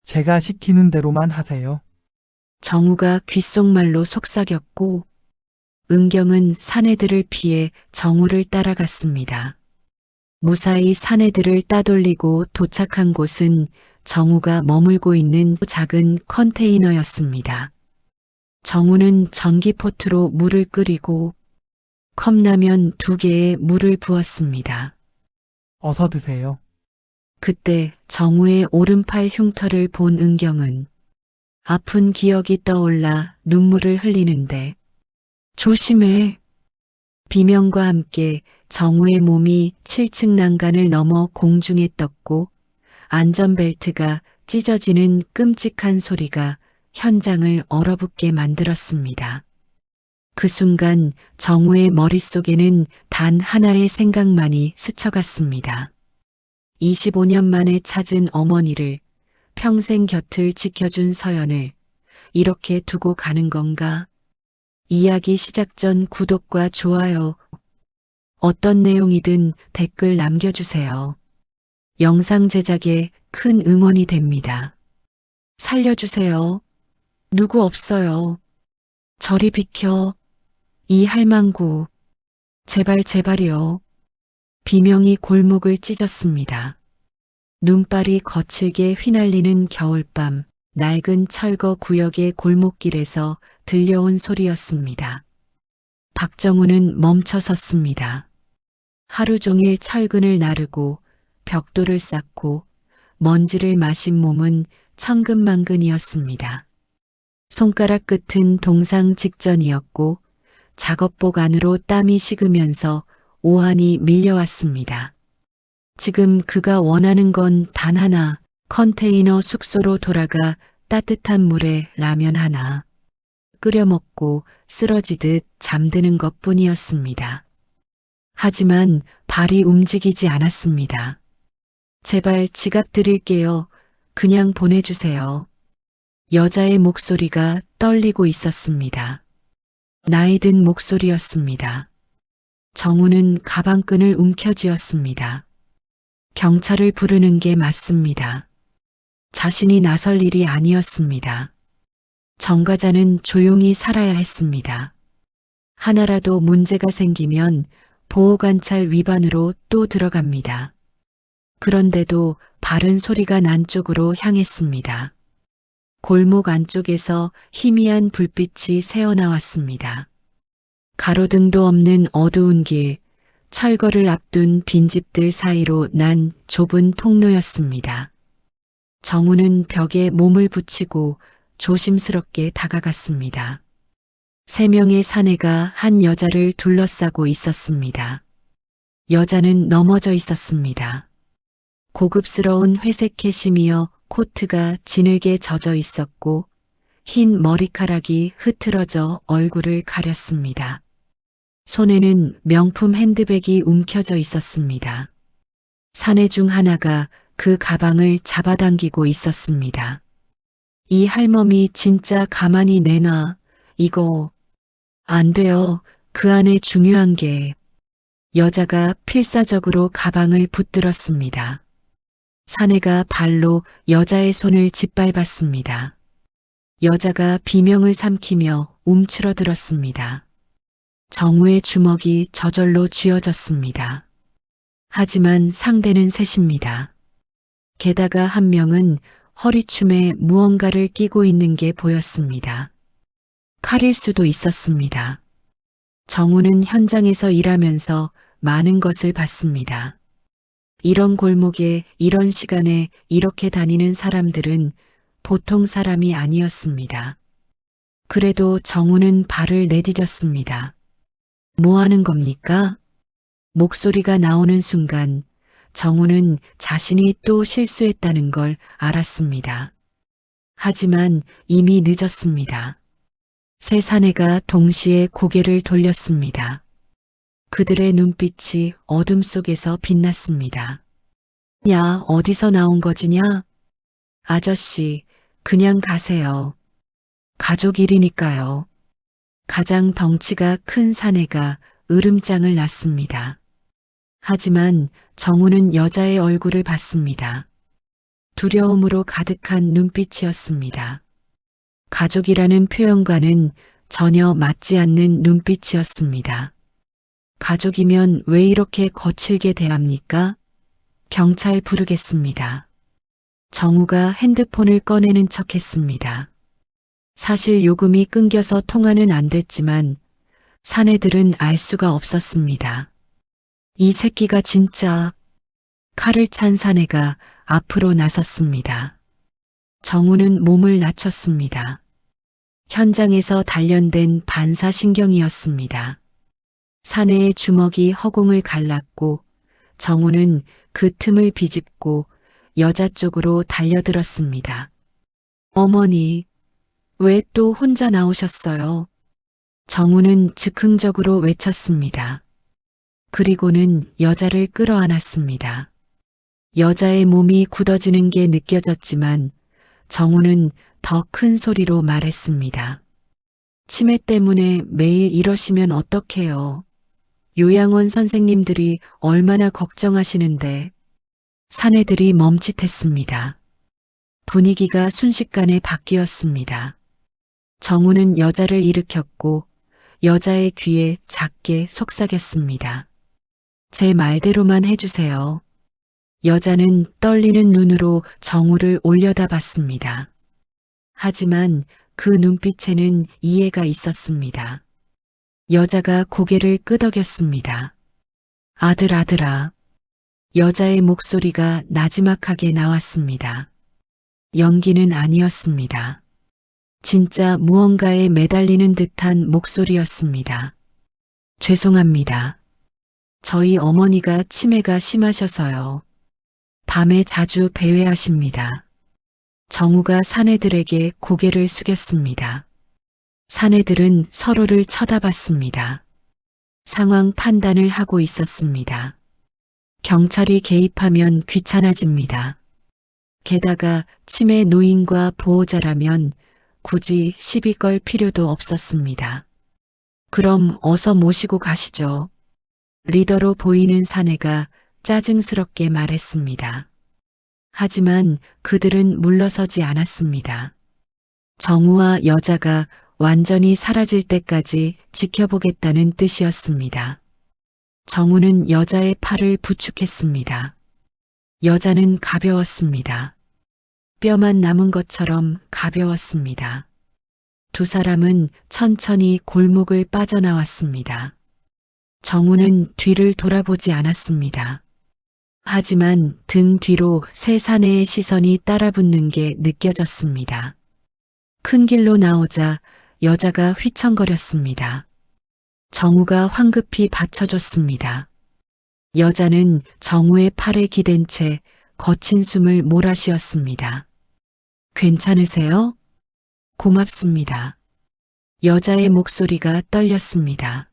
제가 시키는 대로만 하세요. 정우가 귓속말로 속삭였고 은경은 사내들을 피해 정우를 따라갔습니다. 무사히 사내들을 따돌리고 도착한 곳은 정우가 머물고 있는 작은 컨테이너였습니다. 정우는 전기포트로 물을 끓이고 컵라면 2개에 물을 부었습니다. 어서 드세요. 그때 정우의 오른팔 흉터를 본 은경은 아픈 기억이 떠올라 눈물을 흘리는데 조심해. 비명과 함께 정우의 몸이 7층 난간을 넘어 공중에 떴고 안전벨트가 찢어지는 끔찍한 소리가 현장을 얼어붙게 만들었습니다. 그 순간 정우의 머릿속에는 단 하나의 생각만이 스쳐갔습니다. 25년 만에 찾은 어머니를, 평생 곁을 지켜준 서연을 이렇게 두고 가는 건가? 이야기 시작 전 구독과 좋아요, 어떤 내용이든 댓글 남겨주세요. 영상 제작에 큰 응원이 됩니다. 살려주세요. 누구 없어요. 저리 비켜. 이 할망구. 제발 제발이요. 비명이 골목을 찢었습니다. 눈발이 거칠게 휘날리는 겨울밤, 낡은 철거 구역의 골목길에서 들려온 소리였습니다. 박정우는 멈춰 섰습니다. 하루 종일 철근을 나르고 벽돌을 쌓고 먼지를 마신 몸은 천근만근이었습니다. 손가락 끝은 동상 직전이었고 작업복 안으로 땀이 식으면서 오한이 밀려왔습니다. 지금 그가 원하는 건 단 하나, 컨테이너 숙소로 돌아가 따뜻한 물에 라면 하나 끓여 먹고 쓰러지듯 잠드는 것뿐이었습니다. 하지만 발이 움직이지 않았습니다. 제발 지갑 드릴게요. 그냥 보내주세요. 여자의 목소리가 떨리고 있었습니다. 나이 든 목소리였습니다. 정우는 가방끈을 움켜쥐었습니다. 경찰을 부르는 게 맞습니다. 자신이 나설 일이 아니었습니다. 정과자는 조용히 살아야 했습니다. 하나라도 문제가 생기면 보호관찰 위반으로 또 들어갑니다. 그런데도 바른 소리가 난 쪽으로 향했습니다. 골목 안쪽에서 희미한 불빛이 새어나왔습니다. 가로등도 없는 어두운 길, 철거를 앞둔 빈집들 사이로 난 좁은 통로였습니다. 정우는 벽에 몸을 붙이고 조심스럽게 다가갔습니다. 3명의 사내가 한 여자를 둘러싸고 있었습니다. 여자는 넘어져 있었습니다. 고급스러운 회색 캐시미어 코트가 진흙에 젖어 있었고 흰 머리카락이 흐트러져 얼굴을 가렸습니다. 손에는 명품 핸드백이 움켜져 있었습니다. 사내 중 하나가 그 가방을 잡아당기고 있었습니다. 이 할멈이 진짜 가만히 내놔. 이거 안 돼요. 그 안에 중요한 게. 여자가 필사적으로 가방을 붙들었습니다. 사내가 발로 여자의 손을 짓밟았습니다. 여자가 비명을 삼키며 움츠러들었습니다. 정우의 주먹이 저절로 쥐어졌습니다. 하지만 상대는 셋입니다. 게다가 한 명은 허리춤에 무언가를 끼고 있는 게 보였습니다. 칼일 수도 있었습니다. 정우는 현장에서 일하면서 많은 것을 봤습니다. 이런 골목에 이런 시간에 이렇게 다니는 사람들은 보통 사람이 아니었습니다. 그래도 정우는 발을 내디뎠습니다. 뭐 하는 겁니까? 목소리가 나오는 순간 정우는 자신이 또 실수했다는 걸 알았습니다. 하지만 이미 늦었습니다. 세 사내가 동시에 고개를 돌렸습니다. 그들의 눈빛이 어둠 속에서 빛났습니다. 야, 어디서 나온 거지냐? 아저씨, 그냥 가세요. 가족 일이니까요. 가장 덩치가 큰 사내가 으름장을 놨습니다. 하지만 정우는 여자의 얼굴을 봤습니다. 두려움으로 가득한 눈빛이었습니다. 가족이라는 표현과는 전혀 맞지 않는 눈빛이었습니다. 가족이면 왜 이렇게 거칠게 대합니까? 경찰 부르겠습니다. 정우가 핸드폰을 꺼내는 척 했습니다. 사실 요금이 끊겨서 통화는 안 됐지만 사내들은 알 수가 없었습니다. 이 새끼가 진짜. 칼을 찬 사내가 앞으로 나섰습니다. 정우는 몸을 낮췄습니다. 현장에서 단련된 반사신경이었습니다. 사내의 주먹이 허공을 갈랐고 정우는 그 틈을 비집고 여자 쪽으로 달려들었습니다. 어머니, 왜 또 혼자 나오셨어요? 정우는 즉흥적으로 외쳤습니다. 그리고는 여자를 끌어안았습니다. 여자의 몸이 굳어지는 게 느껴졌지만 정우는 더 큰 소리로 말했습니다. 치매 때문에 매일 이러시면 어떡해요? 요양원 선생님들이 얼마나 걱정하시는데. 사내들이 멈칫했습니다. 분위기가 순식간에 바뀌었습니다. 정우는 여자를 일으켰고 여자의 귀에 작게 속삭였습니다. 제 말대로만 해주세요. 여자는 떨리는 눈으로 정우를 올려다봤습니다. 하지만 그 눈빛에는 이해가 있었습니다. 여자가 고개를 끄덕였습니다. 아들아. 여자의 목소리가 나지막하게 나왔습니다. 연기는 아니었습니다. 진짜 무언가에 매달리는 듯한 목소리였습니다. 죄송합니다. 저희 어머니가 치매가 심하셔서요. 밤에 자주 배회하십니다. 정우가 사내들에게 고개를 숙였습니다. 사내들은 서로를 쳐다봤습니다. 상황 판단을 하고 있었습니다. 경찰이 개입하면 귀찮아집니다. 게다가 치매 노인과 보호자라면 굳이 시비 걸 필요도 없었습니다. 그럼 어서 모시고 가시죠. 리더로 보이는 사내가 짜증스럽게 말했습니다. 하지만 그들은 물러서지 않았습니다. 정우와 여자가 완전히 사라질 때까지 지켜보겠다는 뜻이었습니다. 정우는 여자의 팔을 부축했습니다. 여자는 가벼웠습니다. 뼈만 남은 것처럼 가벼웠습니다. 두 사람은 천천히 골목을 빠져나왔습니다. 정우는 뒤를 돌아보지 않았습니다. 하지만 등 뒤로 새 사내의 시선이 따라붙는 게 느껴졌습니다. 큰 길로 나오자 여자가 휘청거렸습니다. 정우가 황급히 받쳐줬습니다. 여자는 정우의 팔에 기댄 채 거친 숨을 몰아쉬었습니다. 괜찮으세요? 고맙습니다. 여자의 목소리가 떨렸습니다.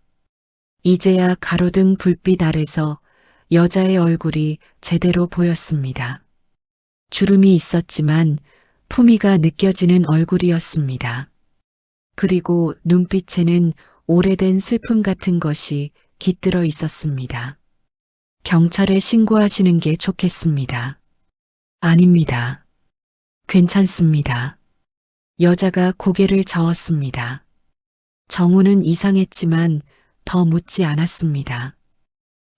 이제야 가로등 불빛 아래서 여자의 얼굴이 제대로 보였습니다. 주름이 있었지만 품위가 느껴지는 얼굴이었습니다. 그리고 눈빛에는 오래된 슬픔 같은 것이 깃들어 있었습니다. 경찰에 신고하시는 게 좋겠습니다. 아닙니다. 괜찮습니다. 여자가 고개를 저었습니다. 정우는 이상했지만 더 묻지 않았습니다.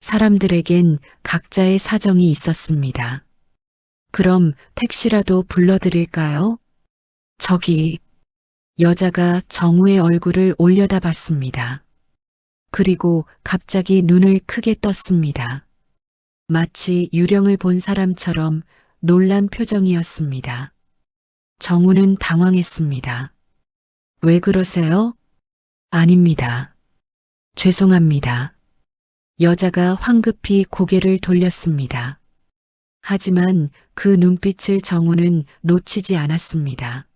사람들에겐 각자의 사정이 있었습니다. 그럼 택시라도 불러드릴까요? 저기. 여자가 정우의 얼굴을 올려다봤습니다. 그리고 갑자기 눈을 크게 떴습니다. 마치 유령을 본 사람처럼 놀란 표정이었습니다. 정우는 당황했습니다. 왜 그러세요? 아닙니다. 죄송합니다. 여자가 황급히 고개를 돌렸습니다. 하지만 그 눈빛을 정우는 놓치지 않았습니다.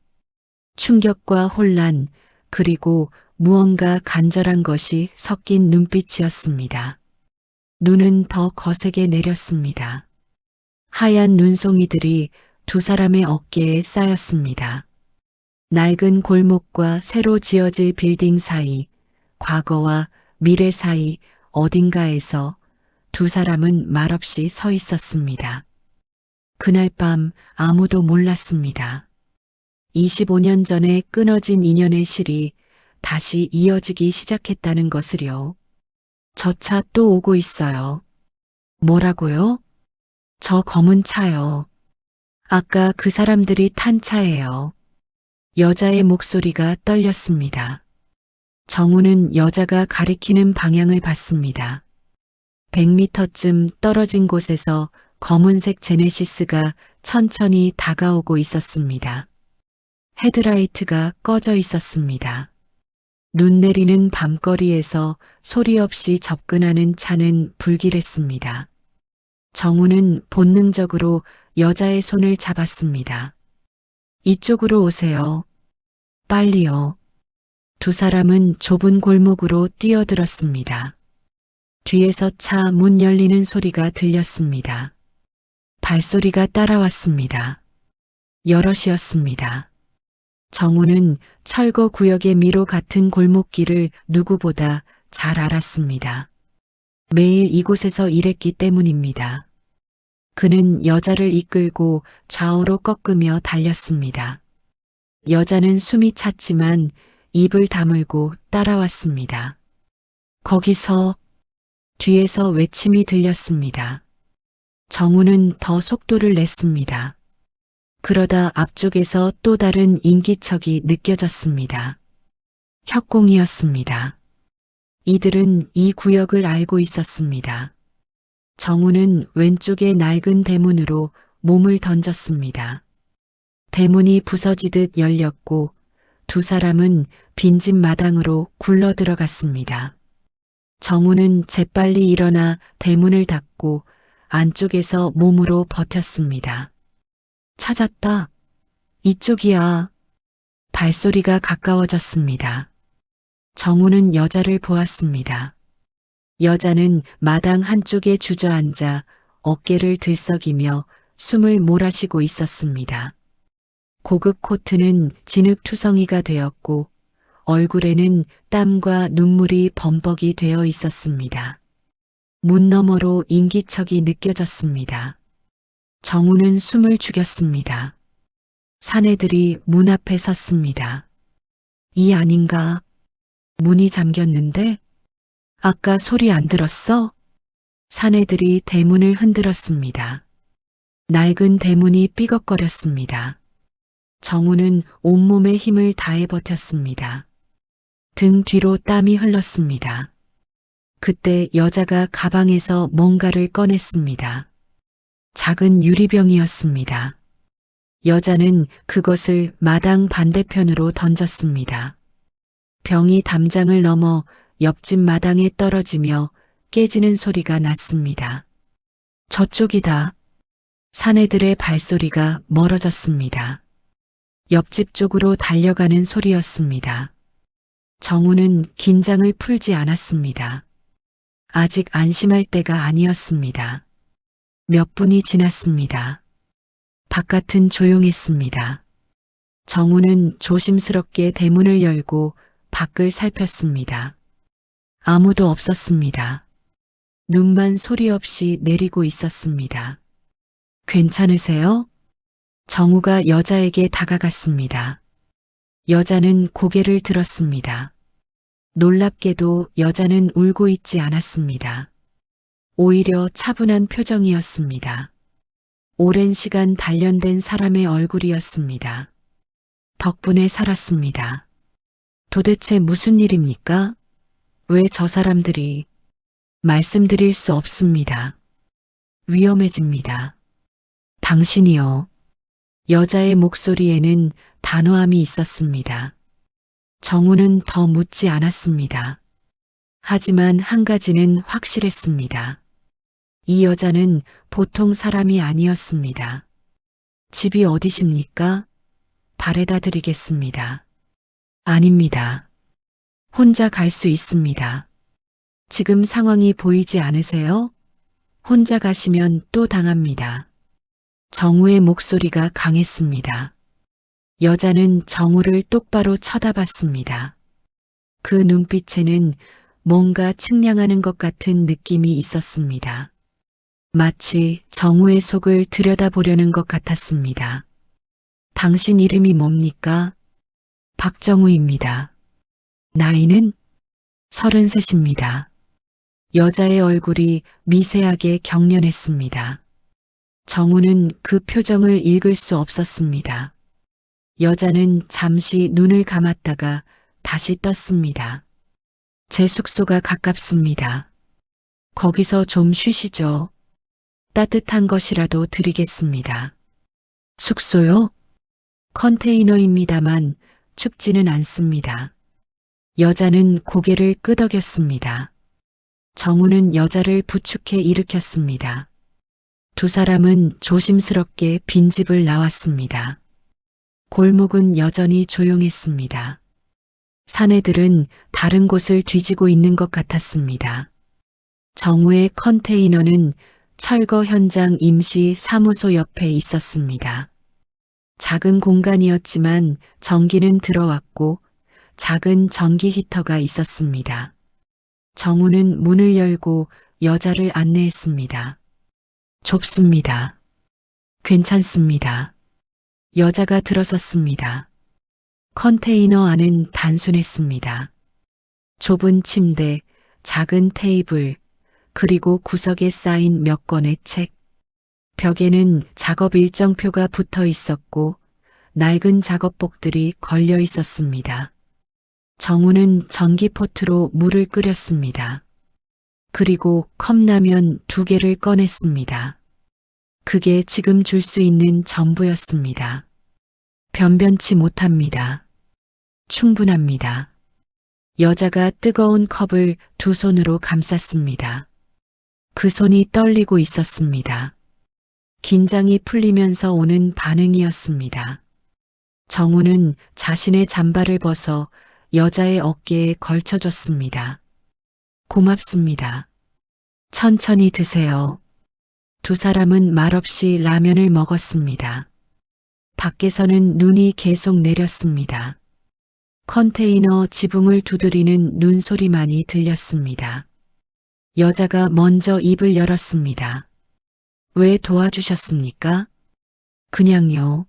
충격과 혼란, 그리고 무언가 간절한 것이 섞인 눈빛이었습니다. 눈은 더 거세게 내렸습니다. 하얀 눈송이들이 두 사람의 어깨에 쌓였습니다. 낡은 골목과 새로 지어질 빌딩 사이, 과거와 미래 사이 어딘가에서 두 사람은 말없이 서 있었습니다. 그날 밤 아무도 몰랐습니다. 25년 전에 끊어진 인연의 실이 다시 이어지기 시작했다는 것을요. 저 차 또 오고 있어요. 뭐라고요? 저 검은 차요. 아까 그 사람들이 탄 차예요. 여자의 목소리가 떨렸습니다. 정우는 여자가 가리키는 방향을 봤습니다. 100m쯤 떨어진 곳에서 검은색 제네시스가 천천히 다가오고 있었습니다. 헤드라이트가 꺼져 있었습니다. 눈 내리는 밤거리에서 소리 없이 접근하는 차는 불길했습니다. 정우는 본능적으로 여자의 손을 잡았습니다. 이쪽으로 오세요. 빨리요. 두 사람은 좁은 골목으로 뛰어들었습니다. 뒤에서 차 문 열리는 소리가 들렸습니다. 발소리가 따라왔습니다. 여럿이었습니다. 정우는 철거 구역의 미로 같은 골목길을 누구보다 잘 알았습니다. 매일 이곳에서 일했기 때문입니다. 그는 여자를 이끌고 좌우로 꺾으며 달렸습니다. 여자는 숨이 찼지만 입을 다물고 따라왔습니다. 거기서 뒤에서 외침이 들렸습니다. 정우는 더 속도를 냈습니다. 그러다 앞쪽에서 또 다른 인기척이 느껴졌습니다. 협공이었습니다. 이들은 이 구역을 알고 있었습니다. 정우는 왼쪽의 낡은 대문으로 몸을 던졌습니다. 대문이 부서지듯 열렸고 두 사람은 빈집 마당으로 굴러 들어갔습니다. 정우는 재빨리 일어나 대문을 닫고 안쪽에서 몸으로 버텼습니다. 찾았다. 이쪽이야. 발소리가 가까워졌습니다. 정우는 여자를 보았습니다. 여자는 마당 한쪽에 주저앉아 어깨를 들썩이며 숨을 몰아쉬고 있었습니다. 고급 코트는 진흙투성이가 되었고 얼굴에는 땀과 눈물이 범벅이 되어 있었습니다. 문 너머로 인기척이 느껴졌습니다. 정우는 숨을 죽였습니다. 사내들이 문 앞에 섰습니다. 이 아닌가? 문이 잠겼는데? 아까 소리 안 들었어? 사내들이 대문을 흔들었습니다. 낡은 대문이 삐걱거렸습니다. 정우는 온몸에 힘을 다해 버텼습니다. 등 뒤로 땀이 흘렀습니다. 그때 여자가 가방에서 뭔가를 꺼냈습니다. 작은 유리병이었습니다. 여자는 그것을 마당 반대편으로 던졌습니다. 병이 담장을 넘어 옆집 마당에 떨어지며 깨지는 소리가 났습니다. 저쪽이다. 사내들의 발소리가 멀어졌습니다. 옆집 쪽으로 달려가는 소리였습니다. 정우는 긴장을 풀지 않았습니다. 아직 안심할 때가 아니었습니다. 몇 분이 지났습니다. 바깥은 조용했습니다. 정우는 조심스럽게 대문을 열고 밖을 살폈습니다. 아무도 없었습니다. 눈만 소리 없이 내리고 있었습니다. 괜찮으세요? 정우가 여자에게 다가갔습니다. 여자는 고개를 들었습니다. 놀랍게도 여자는 울고 있지 않았습니다. 오히려 차분한 표정이었습니다. 오랜 시간 단련된 사람의 얼굴이었습니다. 덕분에 살았습니다. 도대체 무슨 일입니까? 왜 저 사람들이? 말씀드릴 수 없습니다. 위험해집니다. 당신이요. 여자의 목소리에는 단호함이 있었습니다. 정우는 더 묻지 않았습니다. 하지만 한 가지는 확실했습니다. 이 여자는 보통 사람이 아니었습니다. 집이 어디십니까? 바래다 드리겠습니다. 아닙니다. 혼자 갈 수 있습니다. 지금 상황이 보이지 않으세요? 혼자 가시면 또 당합니다. 정우의 목소리가 강했습니다. 여자는 정우를 똑바로 쳐다봤습니다. 그 눈빛에는 뭔가 측량하는 것 같은 느낌이 있었습니다. 마치 정우의 속을 들여다보려는 것 같았습니다. 당신 이름이 뭡니까? 박정우입니다. 나이는 33입니다. 여자의 얼굴이 미세하게 경련했습니다. 정우는 그 표정을 읽을 수 없었습니다. 여자는 잠시 눈을 감았다가 다시 떴습니다. 제 숙소가 가깝습니다. 거기서 좀 쉬시죠. 따뜻한 것이라도 드리겠습니다. 숙소요? 컨테이너입니다만 춥지는 않습니다. 여자는 고개를 끄덕였습니다. 정우는 여자를 부축해 일으켰습니다. 두 사람은 조심스럽게 빈집을 나왔습니다. 골목은 여전히 조용했습니다. 사내들은 다른 곳을 뒤지고 있는 것 같았습니다. 정우의 컨테이너는 철거 현장 임시 사무소 옆에 있었습니다. 작은 공간이었지만 전기는 들어왔고 작은 전기 히터가 있었습니다. 정우는 문을 열고 여자를 안내했습니다. 좁습니다. 괜찮습니다. 여자가 들어섰습니다. 컨테이너 안은 단순했습니다. 좁은 침대, 작은 테이블, 그리고 구석에 쌓인 몇 권의 책. 벽에는 작업 일정표가 붙어 있었고 낡은 작업복들이 걸려 있었습니다. 정우는 전기포트로 물을 끓였습니다. 그리고 컵라면 2개를 꺼냈습니다. 그게 지금 줄 수 있는 전부였습니다. 변변치 못합니다. 충분합니다. 여자가 뜨거운 컵을 두 손으로 감쌌습니다. 그 손이 떨리고 있었습니다. 긴장이 풀리면서 오는 반응이었습니다. 정우는 자신의 잠바를 벗어 여자의 어깨에 걸쳐줬습니다. 고맙습니다. 천천히 드세요. 두 사람은 말없이 라면을 먹었습니다. 밖에서는 눈이 계속 내렸습니다. 컨테이너 지붕을 두드리는 눈소리만이 들렸습니다. 여자가 먼저 입을 열었습니다. 왜 도와주셨습니까? 그냥요.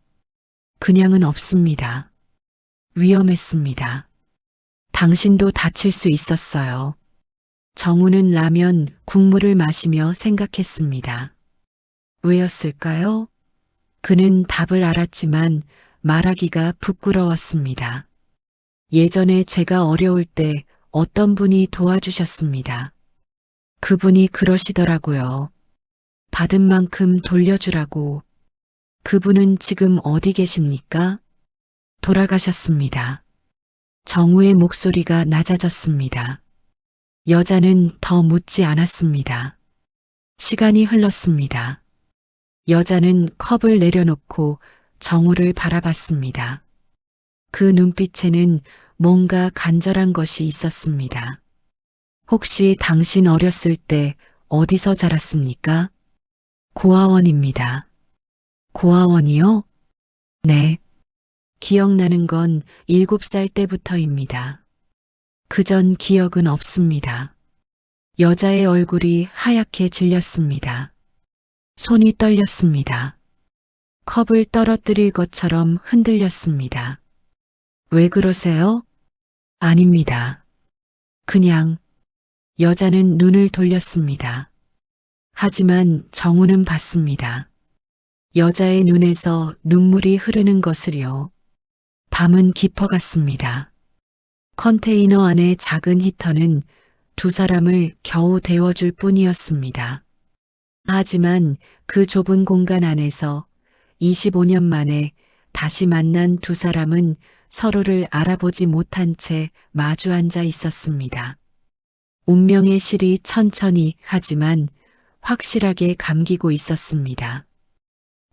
그냥은 없습니다. 위험했습니다. 당신도 다칠 수 있었어요. 정우는 라면, 국물을 마시며 생각했습니다. 왜였을까요? 그는 답을 알았지만 말하기가 부끄러웠습니다. 예전에 제가 어려울 때 어떤 분이 도와주셨습니다. 그분이 그러시더라고요. 받은 만큼 돌려주라고. 그분은 지금 어디 계십니까? 돌아가셨습니다. 정우의 목소리가 낮아졌습니다. 여자는 더 묻지 않았습니다. 시간이 흘렀습니다. 여자는 컵을 내려놓고 정우를 바라봤습니다. 그 눈빛에는 뭔가 간절한 것이 있었습니다. 혹시 당신 어렸을 때 어디서 자랐습니까? 고아원입니다. 고아원이요? 네. 기억나는 건 7살 때부터입니다. 그전 기억은 없습니다. 여자의 얼굴이 하얗게 질렸습니다. 손이 떨렸습니다. 컵을 떨어뜨릴 것처럼 흔들렸습니다. 왜 그러세요? 아닙니다. 그냥. 여자는 눈을 돌렸습니다. 하지만 정우는 봤습니다. 여자의 눈에서 눈물이 흐르는 것을요. 밤은 깊어갔습니다. 컨테이너 안의 작은 히터는 두 사람을 겨우 데워줄 뿐이었습니다. 하지만 그 좁은 공간 안에서 25년 만에 다시 만난 두 사람은 서로를 알아보지 못한 채 마주 앉아 있었습니다. 운명의 실이 천천히 하지만 확실하게 감기고 있었습니다.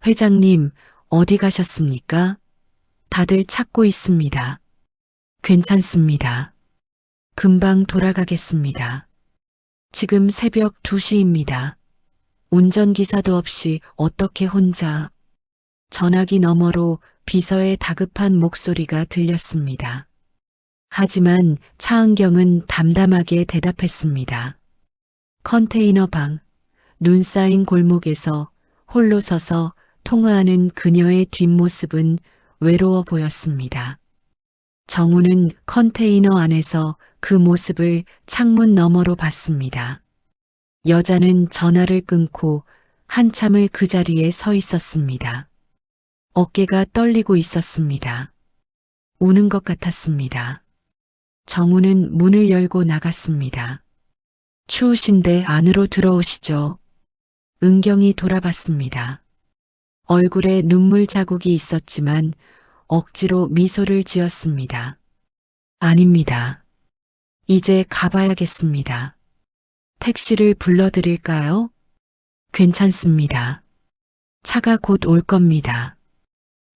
회장님, 어디 가셨습니까? 다들 찾고 있습니다. 괜찮습니다. 금방 돌아가겠습니다. 지금 새벽 2시입니다. 운전기사도 없이 어떻게 혼자. 전화기 너머로 비서의 다급한 목소리가 들렸습니다. 하지만 차은경은 담담하게 대답했습니다. 컨테이너 방, 눈 쌓인 골목에서 홀로 서서 통화하는 그녀의 뒷모습은 외로워 보였습니다. 정우는 컨테이너 안에서 그 모습을 창문 너머로 봤습니다. 여자는 전화를 끊고 한참을 그 자리에 서 있었습니다. 어깨가 떨리고 있었습니다. 우는 것 같았습니다. 정우는 문을 열고 나갔습니다. 추우신데 안으로 들어오시죠. 은경이 돌아봤습니다. 얼굴에 눈물 자국이 있었지만 억지로 미소를 지었습니다. 아닙니다. 이제 가봐야겠습니다. 택시를 불러드릴까요? 괜찮습니다. 차가 곧 올 겁니다.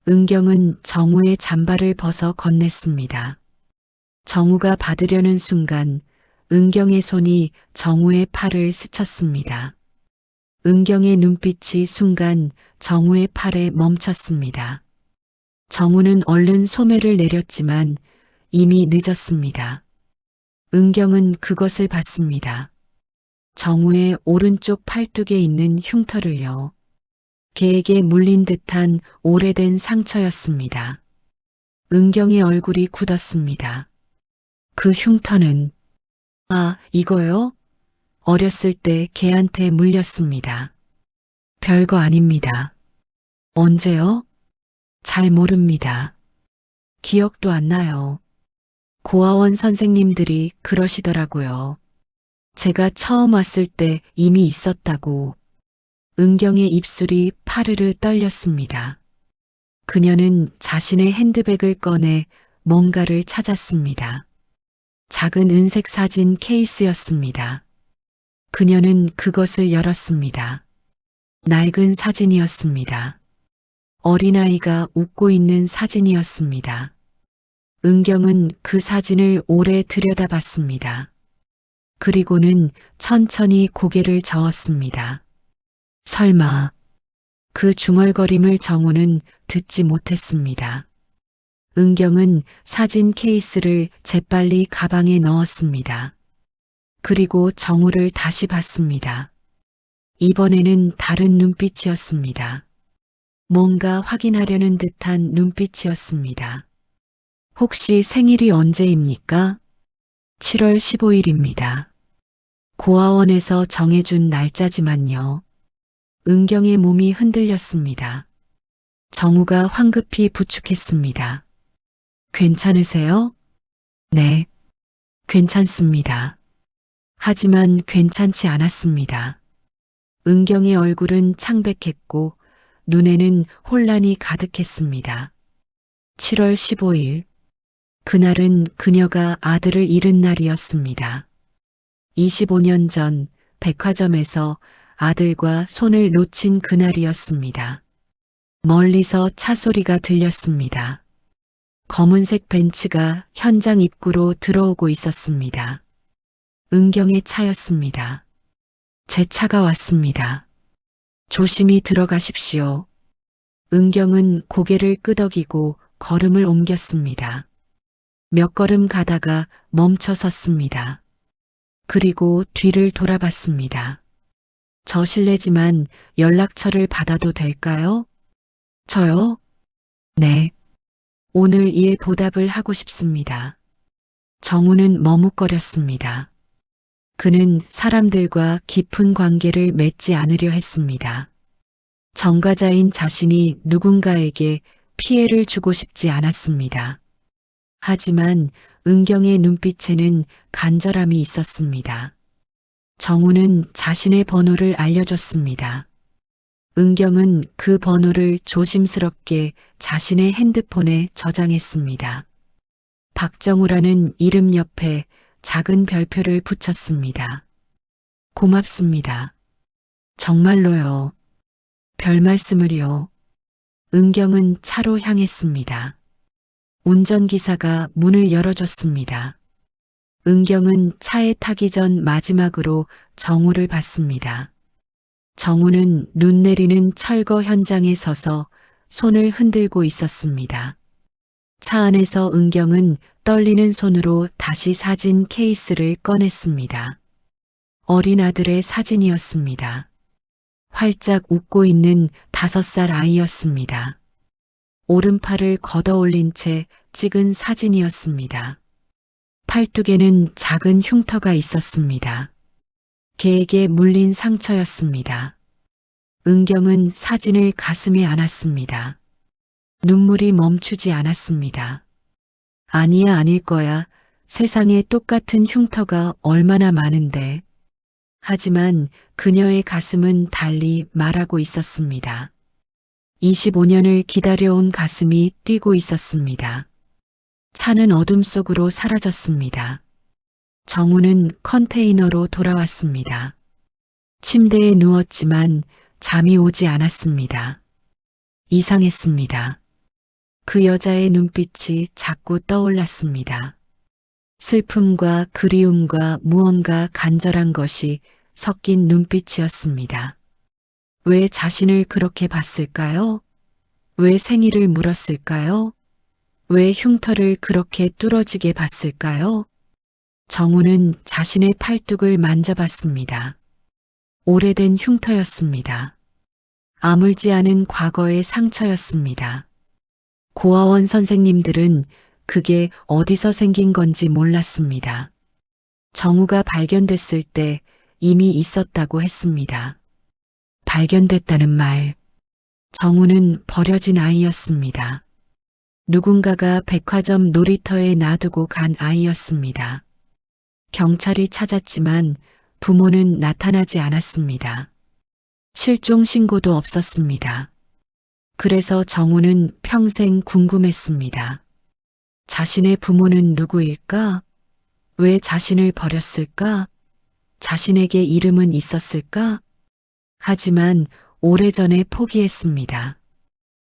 은경은 정우의 잠바를 벗어 건넸습니다. 정우가 받으려는 순간 은경의 손이 정우의 팔을 스쳤습니다. 은경의 눈빛이 순간 정우의 팔에 멈췄습니다. 정우는 얼른 소매를 내렸지만 이미 늦었습니다. 은경은 그것을 봤습니다. 정우의 오른쪽 팔뚝에 있는 흉터를요. 개에게 물린 듯한 오래된 상처였습니다. 은경의 얼굴이 굳었습니다. 그 흉터는 이거요? 어렸을 때 개한테 물렸습니다. 별거 아닙니다. 언제요? 잘 모릅니다. 기억도 안 나요. 고아원 선생님들이 그러시더라고요. 제가 처음 왔을 때 이미 있었다고. 은경의 입술이 파르르 떨렸습니다. 그녀는 자신의 핸드백을 꺼내 뭔가를 찾았습니다. 작은 은색 사진 케이스였습니다. 그녀는 그것을 열었습니다. 낡은 사진이었습니다. 어린아이가 웃고 있는 사진이었습니다. 은경은 그 사진을 오래 들여다봤습니다. 그리고는 천천히 고개를 저었습니다. 설마 그 중얼거림을 정우는 듣지 못했습니다. 은경은 사진 케이스를 재빨리 가방에 넣었습니다. 그리고 정우를 다시 봤습니다. 이번에는 다른 눈빛이었습니다. 뭔가 확인하려는 듯한 눈빛이었습니다. 혹시 생일이 언제입니까? 7월 15일입니다. 고아원에서 정해준 날짜지만요. 은경의 몸이 흔들렸습니다. 정우가 황급히 부축했습니다. 괜찮으세요? 네, 괜찮습니다. 하지만 괜찮지 않았습니다. 은경의 얼굴은 창백했고 눈에는 혼란이 가득했습니다. 7월 15일. 그날은 그녀가 아들을 잃은 날이었습니다. 25년 전 백화점에서 아들과 손을 놓친 그날이었습니다. 멀리서 차 소리가 들렸습니다. 검은색 벤츠가 현장 입구로 들어오고 있었습니다. 은경의 차였습니다. 제 차가 왔습니다. 조심히 들어가십시오. 은경은 고개를 끄덕이고 걸음을 옮겼습니다. 몇 걸음 가다가 멈춰 섰습니다. 그리고 뒤를 돌아봤습니다. 저 실례지만 연락처를 받아도 될까요? 저요? 네. 오늘 일 보답을 하고 싶습니다. 정우는 머뭇거렸습니다. 그는 사람들과 깊은 관계를 맺지 않으려 했습니다. 전과자인 자신이 누군가에게 피해를 주고 싶지 않았습니다. 하지만 은경의 눈빛에는 간절함이 있었습니다. 정우는 자신의 번호를 알려줬습니다. 은경은 그 번호를 조심스럽게 자신의 핸드폰에 저장했습니다. 박정우라는 이름 옆에 작은 별표를 붙였습니다. 고맙습니다. 정말로요. 별 말씀을요. 은경은 차로 향했습니다. 운전기사가 문을 열어줬습니다. 은경은 차에 타기 전 마지막으로 정우를 봤습니다. 정우는 눈 내리는 철거 현장에 서서 손을 흔들고 있었습니다. 차 안에서 은경은 떨리는 손으로 다시 사진 케이스를 꺼냈습니다. 어린 아들의 사진이었습니다. 활짝 웃고 있는 5살 아이였습니다. 오른팔을 걷어 올린 채 찍은 사진이었습니다. 팔뚝에는 작은 흉터가 있었습니다. 개에게 물린 상처였습니다. 은경은 사진을 가슴에 안았습니다. 눈물이 멈추지 않았습니다. 아니야, 아닐 거야. 세상에 똑같은 흉터가 얼마나 많은데. 하지만 그녀의 가슴은 달리 말하고 있었습니다. 25년을 기다려온 가슴이 뛰고 있었습니다. 차는 어둠 속으로 사라졌습니다. 정우는 컨테이너로 돌아왔습니다. 침대에 누웠지만 잠이 오지 않았습니다. 이상했습니다. 그 여자의 눈빛이 자꾸 떠올랐습니다. 슬픔과 그리움과 무언가 간절한 것이 섞인 눈빛이었습니다. 왜 자신을 그렇게 봤을까요? 왜 생일을 물었을까요? 왜 흉터를 그렇게 뚫어지게 봤을까요? 정우는 자신의 팔뚝을 만져봤습니다. 오래된 흉터였습니다. 아물지 않은 과거의 상처였습니다. 고아원 선생님들은 그게 어디서 생긴 건지 몰랐습니다. 정우가 발견됐을 때 이미 있었다고 했습니다. 발견됐다는 말. 정우는 버려진 아이였습니다. 누군가가 백화점 놀이터에 놔두고 간 아이였습니다. 경찰이 찾았지만 부모는 나타나지 않았습니다. 실종 신고도 없었습니다. 그래서 정우는 평생 궁금했습니다. 자신의 부모는 누구일까? 왜 자신을 버렸을까? 자신에게 이름은 있었을까? 하지만 오래전에 포기했습니다.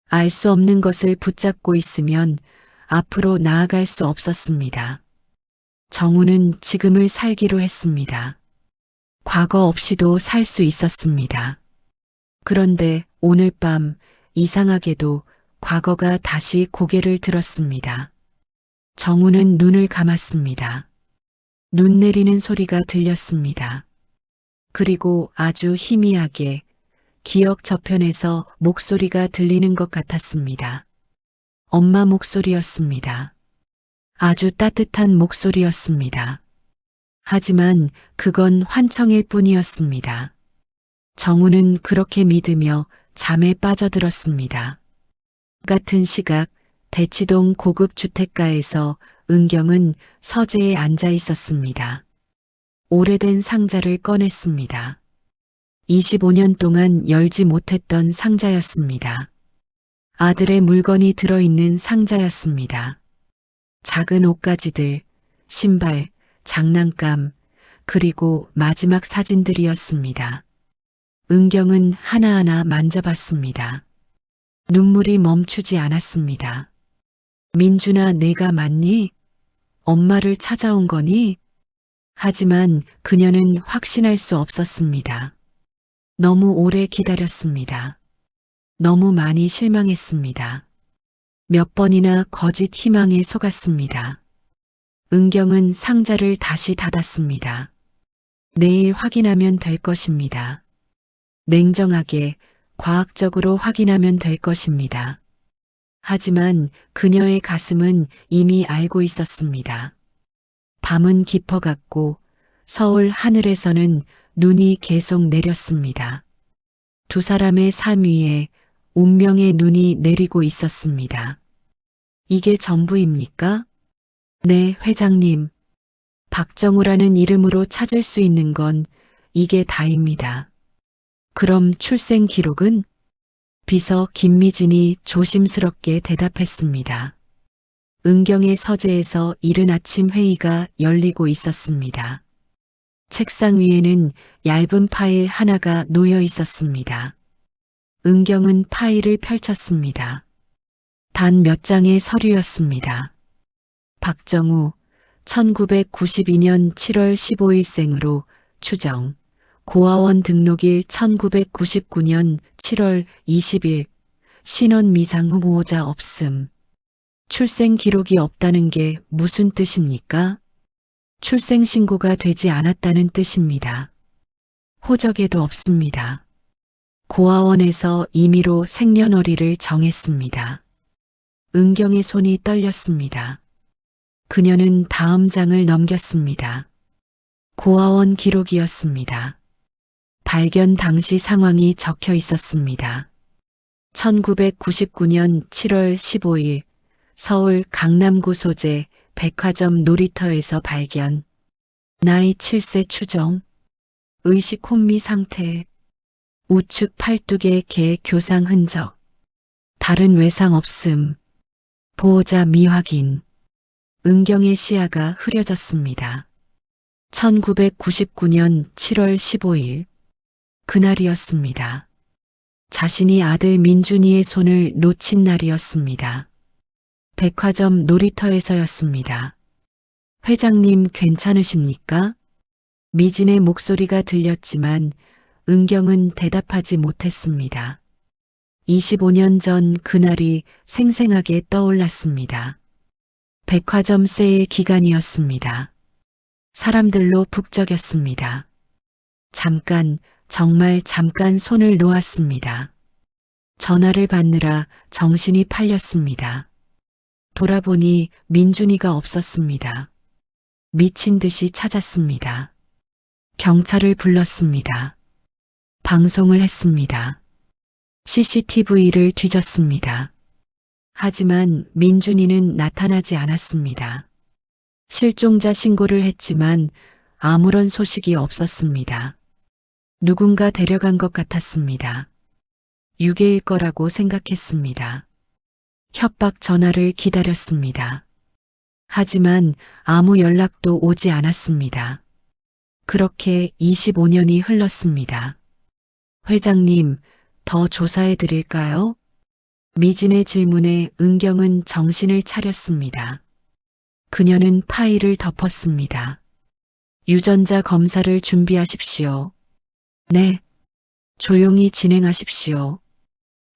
알 수 없는 것을 붙잡고 있으면 앞으로 나아갈 수 없었습니다. 정우는 지금을 살기로 했습니다. 과거 없이도 살 수 있었습니다. 그런데 오늘 밤 이상하게도 과거가 다시 고개를 들었습니다. 정우는 눈을 감았습니다. 눈 내리는 소리가 들렸습니다. 그리고 아주 희미하게 기억 저편에서 목소리가 들리는 것 같았습니다. 엄마 목소리였습니다. 아주 따뜻한 목소리였습니다. 하지만 그건 환청일 뿐이었습니다. 정우는 그렇게 믿으며 잠에 빠져들었습니다. 같은 시각 대치동 고급 주택가에서 은경은 서재에 앉아 있었습니다. 오래된 상자를 꺼냈습니다. 25년 동안 열지 못했던 상자였습니다. 아들의 물건이 들어있는 상자였습니다. 작은 옷가지들, 신발, 장난감, 그리고 마지막 사진들이었습니다. 은경은 하나하나 만져봤습니다. 눈물이 멈추지 않았습니다. 민준아, 내가 맞니? 엄마를 찾아온 거니? 하지만 그녀는 확신할 수 없었습니다. 너무 오래 기다렸습니다. 너무 많이 실망했습니다. 몇 번이나 거짓 희망에 속았습니다. 은경은 상자를 다시 닫았습니다. 내일 확인하면 될 것입니다. 냉정하게, 과학적으로 확인하면 될 것입니다. 하지만 그녀의 가슴은 이미 알고 있었습니다. 밤은 깊어갔고 서울 하늘에서는 눈이 계속 내렸습니다. 두 사람의 삶 위에 운명의 눈이 내리고 있었습니다. 이게 전부입니까? 네, 회장님. 박정우라는 이름으로 찾을 수 있는 건 이게 다입니다. 그럼 출생 기록은? 비서 김미진이 조심스럽게 대답했습니다. 은경의 서재에서 이른 아침 회의가 열리고 있었습니다. 책상 위에는 얇은 파일 하나가 놓여 있었습니다. 은경은 파일을 펼쳤습니다. 단 몇 장의 서류였습니다. 박정우, 1992년 7월 15일생으로 추정, 고아원 등록일 1999년 7월 20일, 신원 미상 후보자 없음. 출생 기록이 없다는 게 무슨 뜻입니까? 출생 신고가 되지 않았다는 뜻입니다. 호적에도 없습니다. 고아원에서 임의로 생년월일을 정했습니다. 은경의 손이 떨렸습니다. 그녀는 다음 장을 넘겼습니다. 고아원 기록이었습니다. 발견 당시 상황이 적혀 있었습니다. 1999년 7월 15일 서울 강남구 소재 백화점 놀이터에서 발견. 나이 7세 추정. 의식 혼미 상태. 우측 팔뚝에 개 교상 흔적. 다른 외상 없음. 보호자 미확인. 은경의 시야가 흐려졌습니다. 1999년 7월 15일. 그날이었습니다. 자신이 아들 민준이의 손을 놓친 날이었습니다. 백화점 놀이터에서였습니다. 회장님 괜찮으십니까? 미진의 목소리가 들렸지만 은경은 대답하지 못했습니다. 25년 전 그날이 생생하게 떠올랐습니다. 백화점 세일 기간이었습니다. 사람들로 북적였습니다. 잠깐, 정말 잠깐 손을 놓았습니다. 전화를 받느라 정신이 팔렸습니다. 돌아보니 민준이가 없었습니다. 미친 듯이 찾았습니다. 경찰을 불렀습니다. 방송을 했습니다. CCTV를 뒤졌습니다. 하지만 민준이는 나타나지 않았습니다. 실종자 신고를 했지만 아무런 소식이 없었습니다. 누군가 데려간 것 같았습니다. 유괴일 거라고 생각했습니다. 협박 전화를 기다렸습니다. 하지만 아무 연락도 오지 않았습니다. 그렇게 25년이 흘렀습니다. 회장님, 더 조사해 드릴까요? 미진의 질문에 은경은 정신을 차렸습니다. 그녀는 파일을 덮었습니다. 유전자 검사를 준비하십시오. 네. 조용히 진행하십시오.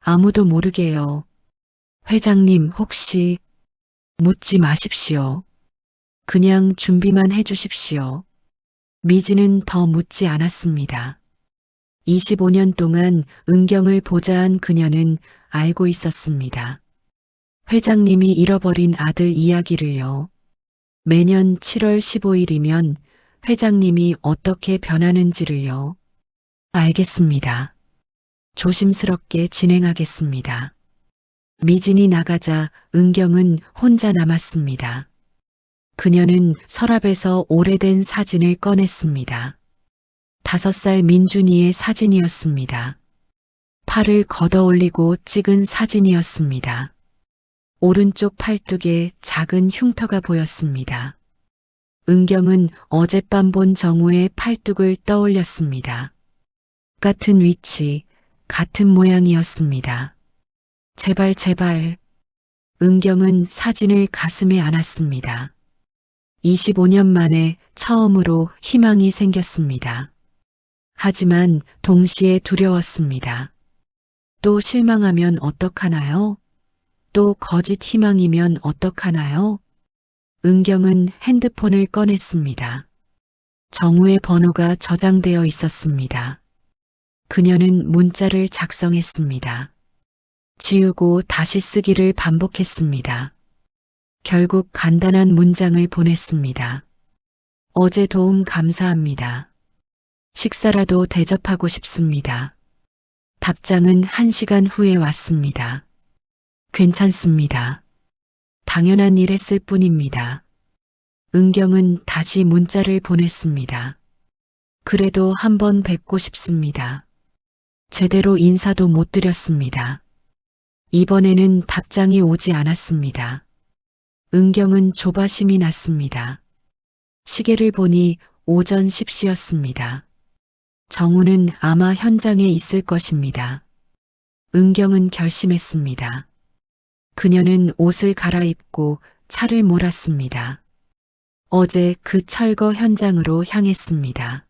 아무도 모르게요. 회장님 혹시 묻지 마십시오. 그냥 준비만 해주십시오. 미진은 더 묻지 않았습니다. 25년 동안 은경을 보좌한 그녀는 알고 있었습니다. 회장님이 잃어버린 아들 이야기를요. 매년 7월 15일이면 회장님이 어떻게 변하는지를요. 알겠습니다. 조심스럽게 진행하겠습니다. 미진이 나가자 은경은 혼자 남았습니다. 그녀는 서랍에서 오래된 사진을 꺼냈습니다. 5살 민준이의 사진이었습니다. 팔을 걷어 올리고 찍은 사진이었습니다. 오른쪽 팔뚝에 작은 흉터가 보였습니다. 은경은 어젯밤 본 정우의 팔뚝을 떠올렸습니다. 같은 위치, 같은 모양이었습니다. 제발 제발. 은경은 사진을 가슴에 안았습니다. 25년 만에 처음으로 희망이 생겼습니다. 하지만 동시에 두려웠습니다. 또 실망하면 어떡하나요? 또 거짓 희망이면 어떡하나요? 은경은 핸드폰을 꺼냈습니다. 정우의 번호가 저장되어 있었습니다. 그녀는 문자를 작성했습니다. 지우고 다시 쓰기를 반복했습니다. 결국 간단한 문장을 보냈습니다. 어제 도움 감사합니다. 식사라도 대접하고 싶습니다. 답장은 1시간 후에 왔습니다. 괜찮습니다. 당연한 일 했을 뿐입니다. 은경은 다시 문자를 보냈습니다. 그래도 한번 뵙고 싶습니다. 제대로 인사도 못 드렸습니다. 이번에는 답장이 오지 않았습니다. 은경은 조바심이 났습니다. 시계를 보니 오전 10시였습니다. 정우는 아마 현장에 있을 것입니다. 은경은 결심했습니다. 그녀는 옷을 갈아입고 차를 몰았습니다. 어제 그 철거 현장으로 향했습니다.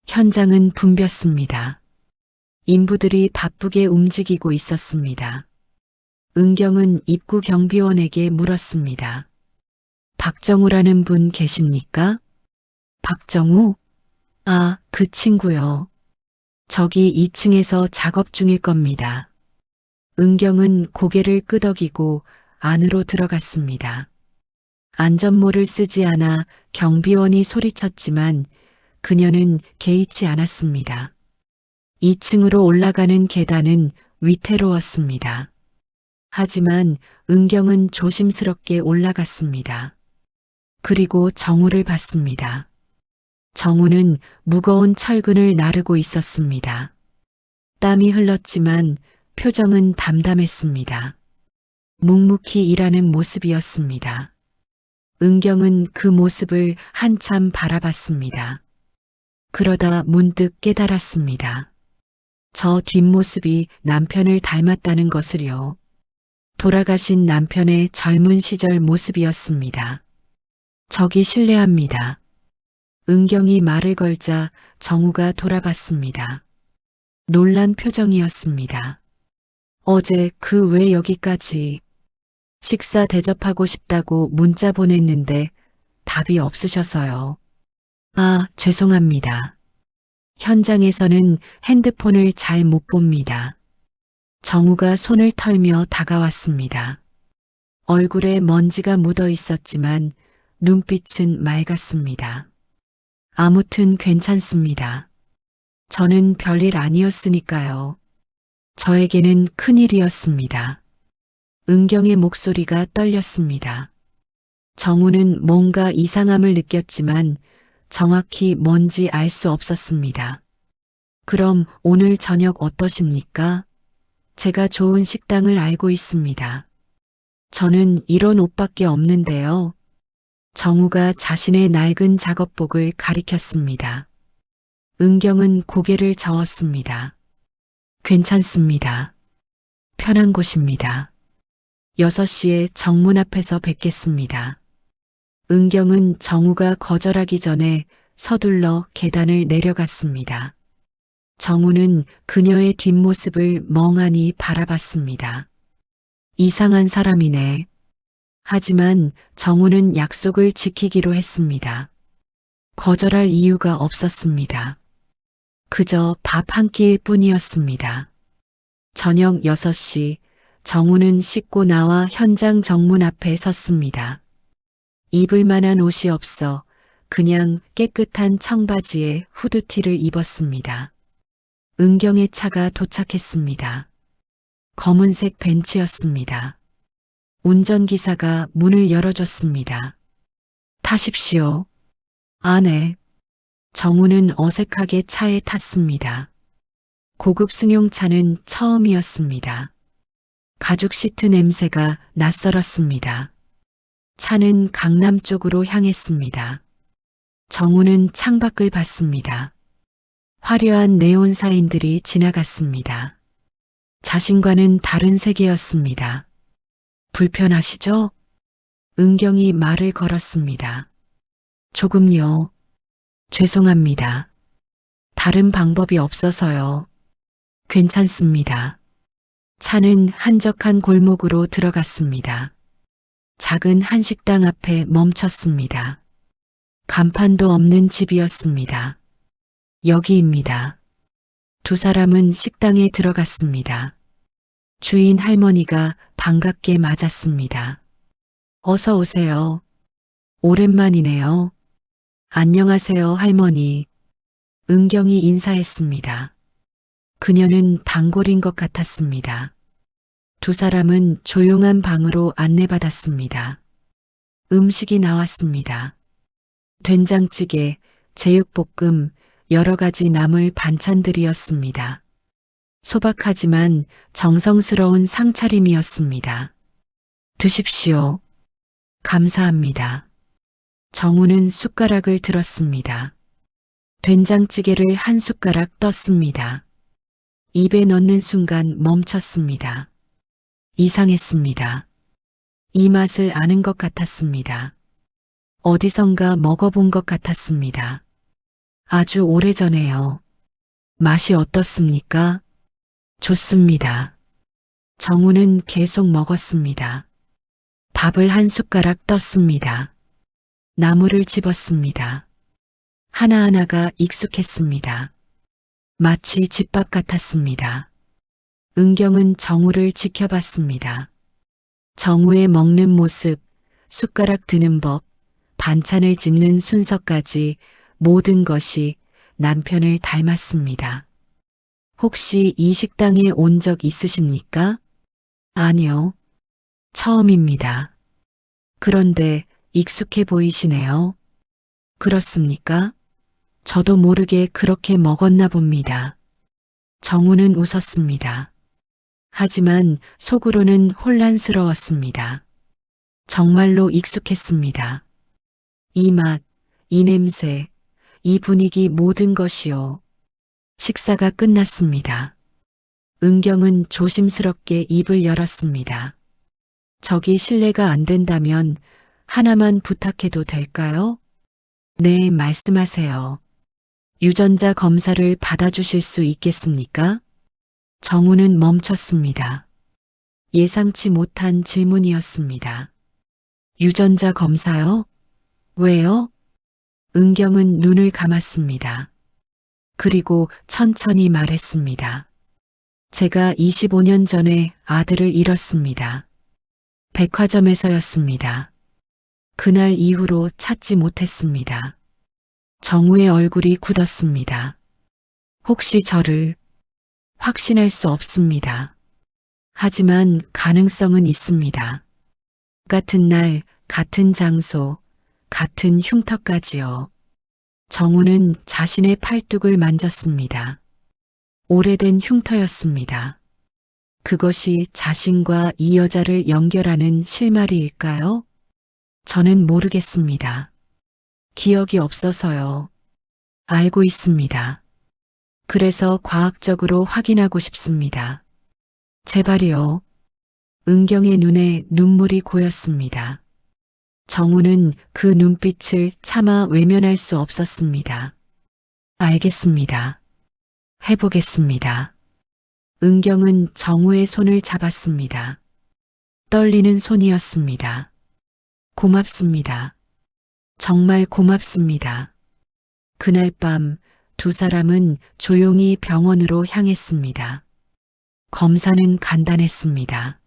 현장은 붐볐습니다. 인부들이 바쁘게 움직이고 있었습니다. 은경은 입구 경비원에게 물었습니다. 박정우라는 분 계십니까? 박정우? 아, 그 친구요. 저기 2층에서 작업 중일 겁니다. 은경은 고개를 끄덕이고 안으로 들어갔습니다. 안전모를 쓰지 않아 경비원이 소리쳤지만 그녀는 개의치 않았습니다. 2층으로 올라가는 계단은 위태로웠습니다. 하지만 은경은 조심스럽게 올라갔습니다. 그리고 정우를 봤습니다. 정우는 무거운 철근을 나르고 있었습니다. 땀이 흘렀지만 표정은 담담했습니다. 묵묵히 일하는 모습이었습니다. 은경은 그 모습을 한참 바라봤습니다. 그러다 문득 깨달았습니다. 저 뒷모습이 남편을 닮았다는 것을요. 돌아가신 남편의 젊은 시절 모습이었습니다. 저기 실례합니다. 은경이 말을 걸자 정우가 돌아봤습니다. 놀란 표정이었습니다. 어제 그 왜 여기까지 식사 대접하고 싶다고 문자 보냈는데 답이 없으셔서요. 아, 죄송합니다. 현장에서는 핸드폰을 잘 못 봅니다. 정우가 손을 털며 다가왔습니다. 얼굴에 먼지가 묻어 있었지만 눈빛은 맑았습니다. 아무튼 괜찮습니다. 저는 별일 아니었으니까요. 저에게는 큰일이었습니다. 은경의 목소리가 떨렸습니다. 정우는 뭔가 이상함을 느꼈지만 정확히 뭔지 알 수 없었습니다. 그럼 오늘 저녁 어떠십니까? 제가 좋은 식당을 알고 있습니다. 저는 이런 옷밖에 없는데요. 정우가 자신의 낡은 작업복을 가리켰습니다. 은경은 고개를 저었습니다. 괜찮습니다. 편한 곳입니다. 6시에 정문 앞에서 뵙겠습니다. 은경은 정우가 거절하기 전에 서둘러 계단을 내려갔습니다. 정우는 그녀의 뒷모습을 멍하니 바라봤습니다. 이상한 사람이네. 하지만 정우는 약속을 지키기로 했습니다. 거절할 이유가 없었습니다. 그저 밥 한 끼일 뿐이었습니다. 저녁 6시 정우는 씻고 나와 현장 정문 앞에 섰습니다. 입을 만한 옷이 없어 그냥 깨끗한 청바지에 후드티를 입었습니다. 은경의 차가 도착했습니다. 검은색 벤츠였습니다. 운전기사가 문을 열어줬습니다. 타십시오. 네. 정우는 어색하게 차에 탔습니다. 고급 승용차는 처음이었습니다. 가죽 시트 냄새가 낯설었습니다. 차는 강남 쪽으로 향했습니다. 정우는 창밖을 봤습니다. 화려한 네온 사인들이 지나갔습니다. 자신과는 다른 세계였습니다. 불편하시죠? 은경이 말을 걸었습니다. 조금요. 죄송합니다. 다른 방법이 없어서요. 괜찮습니다. 차는 한적한 골목으로 들어갔습니다. 작은 한식당 앞에 멈췄습니다. 간판도 없는 집이었습니다. 여기입니다. 두 사람은 식당에 들어갔습니다. 주인 할머니가 반갑게 맞았습니다. 어서 오세요. 오랜만이네요. 안녕하세요, 할머니. 은경이 인사했습니다. 그녀는 단골인 것 같았습니다. 두 사람은 조용한 방으로 안내받았습니다. 음식이 나왔습니다. 된장찌개, 제육볶음, 여러 가지 나물 반찬들이었습니다. 소박하지만 정성스러운 상차림이었습니다. 드십시오. 감사합니다. 정우는 숟가락을 들었습니다. 된장찌개를 한 숟가락 떴습니다. 입에 넣는 순간 멈췄습니다. 이상했습니다. 이 맛을 아는 것 같았습니다. 어디선가 먹어본 것 같았습니다. 아주 오래전에요. 맛이 어떻습니까? 좋습니다. 정우는 계속 먹었습니다. 밥을 한 숟가락 떴습니다. 나물을 집었습니다. 하나하나가 익숙했습니다. 마치 집밥 같았습니다. 은경은 정우를 지켜봤습니다. 정우의 먹는 모습, 숟가락 드는 법, 반찬을 집는 순서까지 모든 것이 남편을 닮았습니다. 혹시 이 식당에 온 적 있으십니까? 아니요. 처음입니다. 그런데 익숙해 보이시네요. 그렇습니까? 저도 모르게 그렇게 먹었나 봅니다. 정우는 웃었습니다. 하지만 속으로는 혼란스러웠습니다. 정말로 익숙했습니다. 이 맛, 이 냄새, 이 분위기 모든 것이요. 식사가 끝났습니다. 은경은 조심스럽게 입을 열었습니다. 저기 실례가 안 된다면 하나만 부탁해도 될까요? 네, 말씀하세요. 유전자 검사를 받아주실 수 있겠습니까? 정우는 멈췄습니다. 예상치 못한 질문이었습니다. 유전자 검사요? 왜요? 은경은 눈을 감았습니다. 그리고 천천히 말했습니다. 제가 25년 전에 아들을 잃었습니다. 백화점에서였습니다. 그날 이후로 찾지 못했습니다. 정우의 얼굴이 굳었습니다. 혹시 저를 확신할 수 없습니다. 하지만 가능성은 있습니다. 같은 날, 같은 장소, 같은 흉터까지요. 정우는 자신의 팔뚝을 만졌습니다. 오래된 흉터였습니다. 그것이 자신과 이 여자를 연결하는 실마리일까요? 저는 모르겠습니다. 기억이 없어서요. 알고 있습니다. 그래서 과학적으로 확인하고 싶습니다. 제발이요. 은경의 눈에 눈물이 고였습니다. 정우는 그 눈빛을 차마 외면할 수 없었습니다. 알겠습니다. 해보겠습니다. 은경은 정우의 손을 잡았습니다. 떨리는 손이었습니다. 고맙습니다. 정말 고맙습니다. 그날 밤 두 사람은 조용히 병원으로 향했습니다. 검사는 간단했습니다.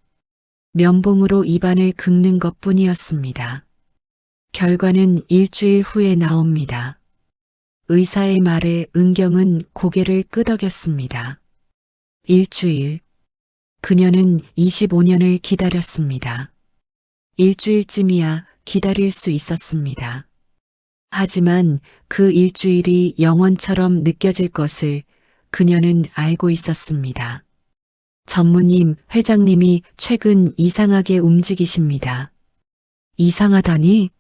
면봉으로 입안을 긁는 것뿐이었습니다. 결과는 일주일 후에 나옵니다. 의사의 말에 은경은 고개를 끄덕였습니다. 일주일. 그녀는 25년을 기다렸습니다. 일주일쯤이야 기다릴 수 있었습니다. 하지만 그 일주일이 영원처럼 느껴질 것을 그녀는 알고 있었습니다. 전무님, 회장님이 최근 이상하게 움직이십니다. 이상하다니?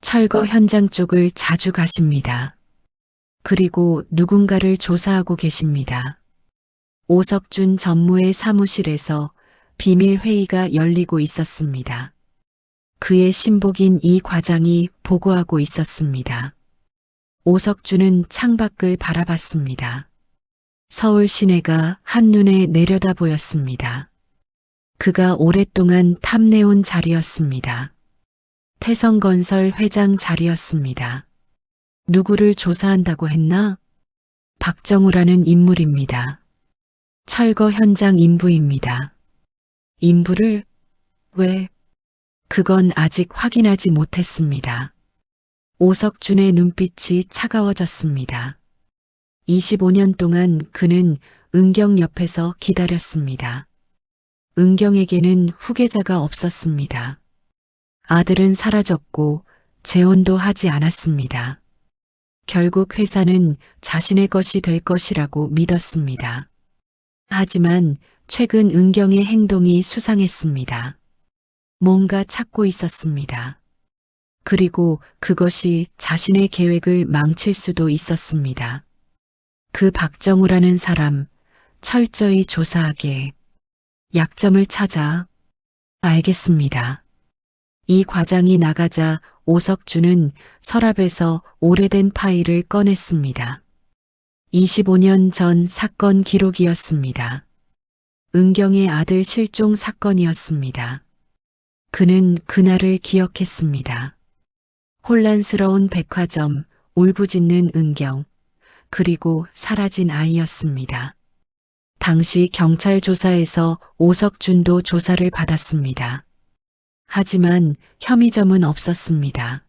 철거 현장 쪽을 자주 가십니다. 그리고 누군가를 조사하고 계십니다. 오석준 전무의 사무실에서 비밀 회의가 열리고 있었습니다. 그의 신복인 이 과장이 보고하고 있었습니다. 오석준은 창밖을 바라봤습니다. 서울 시내가 한눈에 내려다 보였습니다. 그가 오랫동안 탐내온 자리였습니다. 태성건설 회장 자리였습니다. 누구를 조사한다고 했나? 박정우라는 인물입니다. 철거 현장 인부입니다. 인부를? 왜? 그건 아직 확인하지 못했습니다. 오석준의 눈빛이 차가워졌습니다. 25년 동안 그는 은경 옆에서 기다렸습니다. 은경에게는 후계자가 없었습니다. 아들은 사라졌고 재혼도 하지 않았습니다. 결국 회사는 자신의 것이 될 것이라고 믿었습니다. 하지만 최근 은경의 행동이 수상했습니다. 뭔가 찾고 있었습니다. 그리고 그것이 자신의 계획을 망칠 수도 있었습니다. 그 박정우라는 사람, 철저히 조사하게. 약점을 찾아. 알겠습니다. 이 과장이 나가자 오석준은 서랍에서 오래된 파일을 꺼냈습니다. 25년 전 사건 기록이었습니다. 은경의 아들 실종 사건이었습니다. 그는 그날을 기억했습니다. 혼란스러운 백화점, 울부짖는 은경, 그리고 사라진 아이였습니다. 당시 경찰 조사에서 오석준도 조사를 받았습니다. 하지만 혐의점은 없었습니다.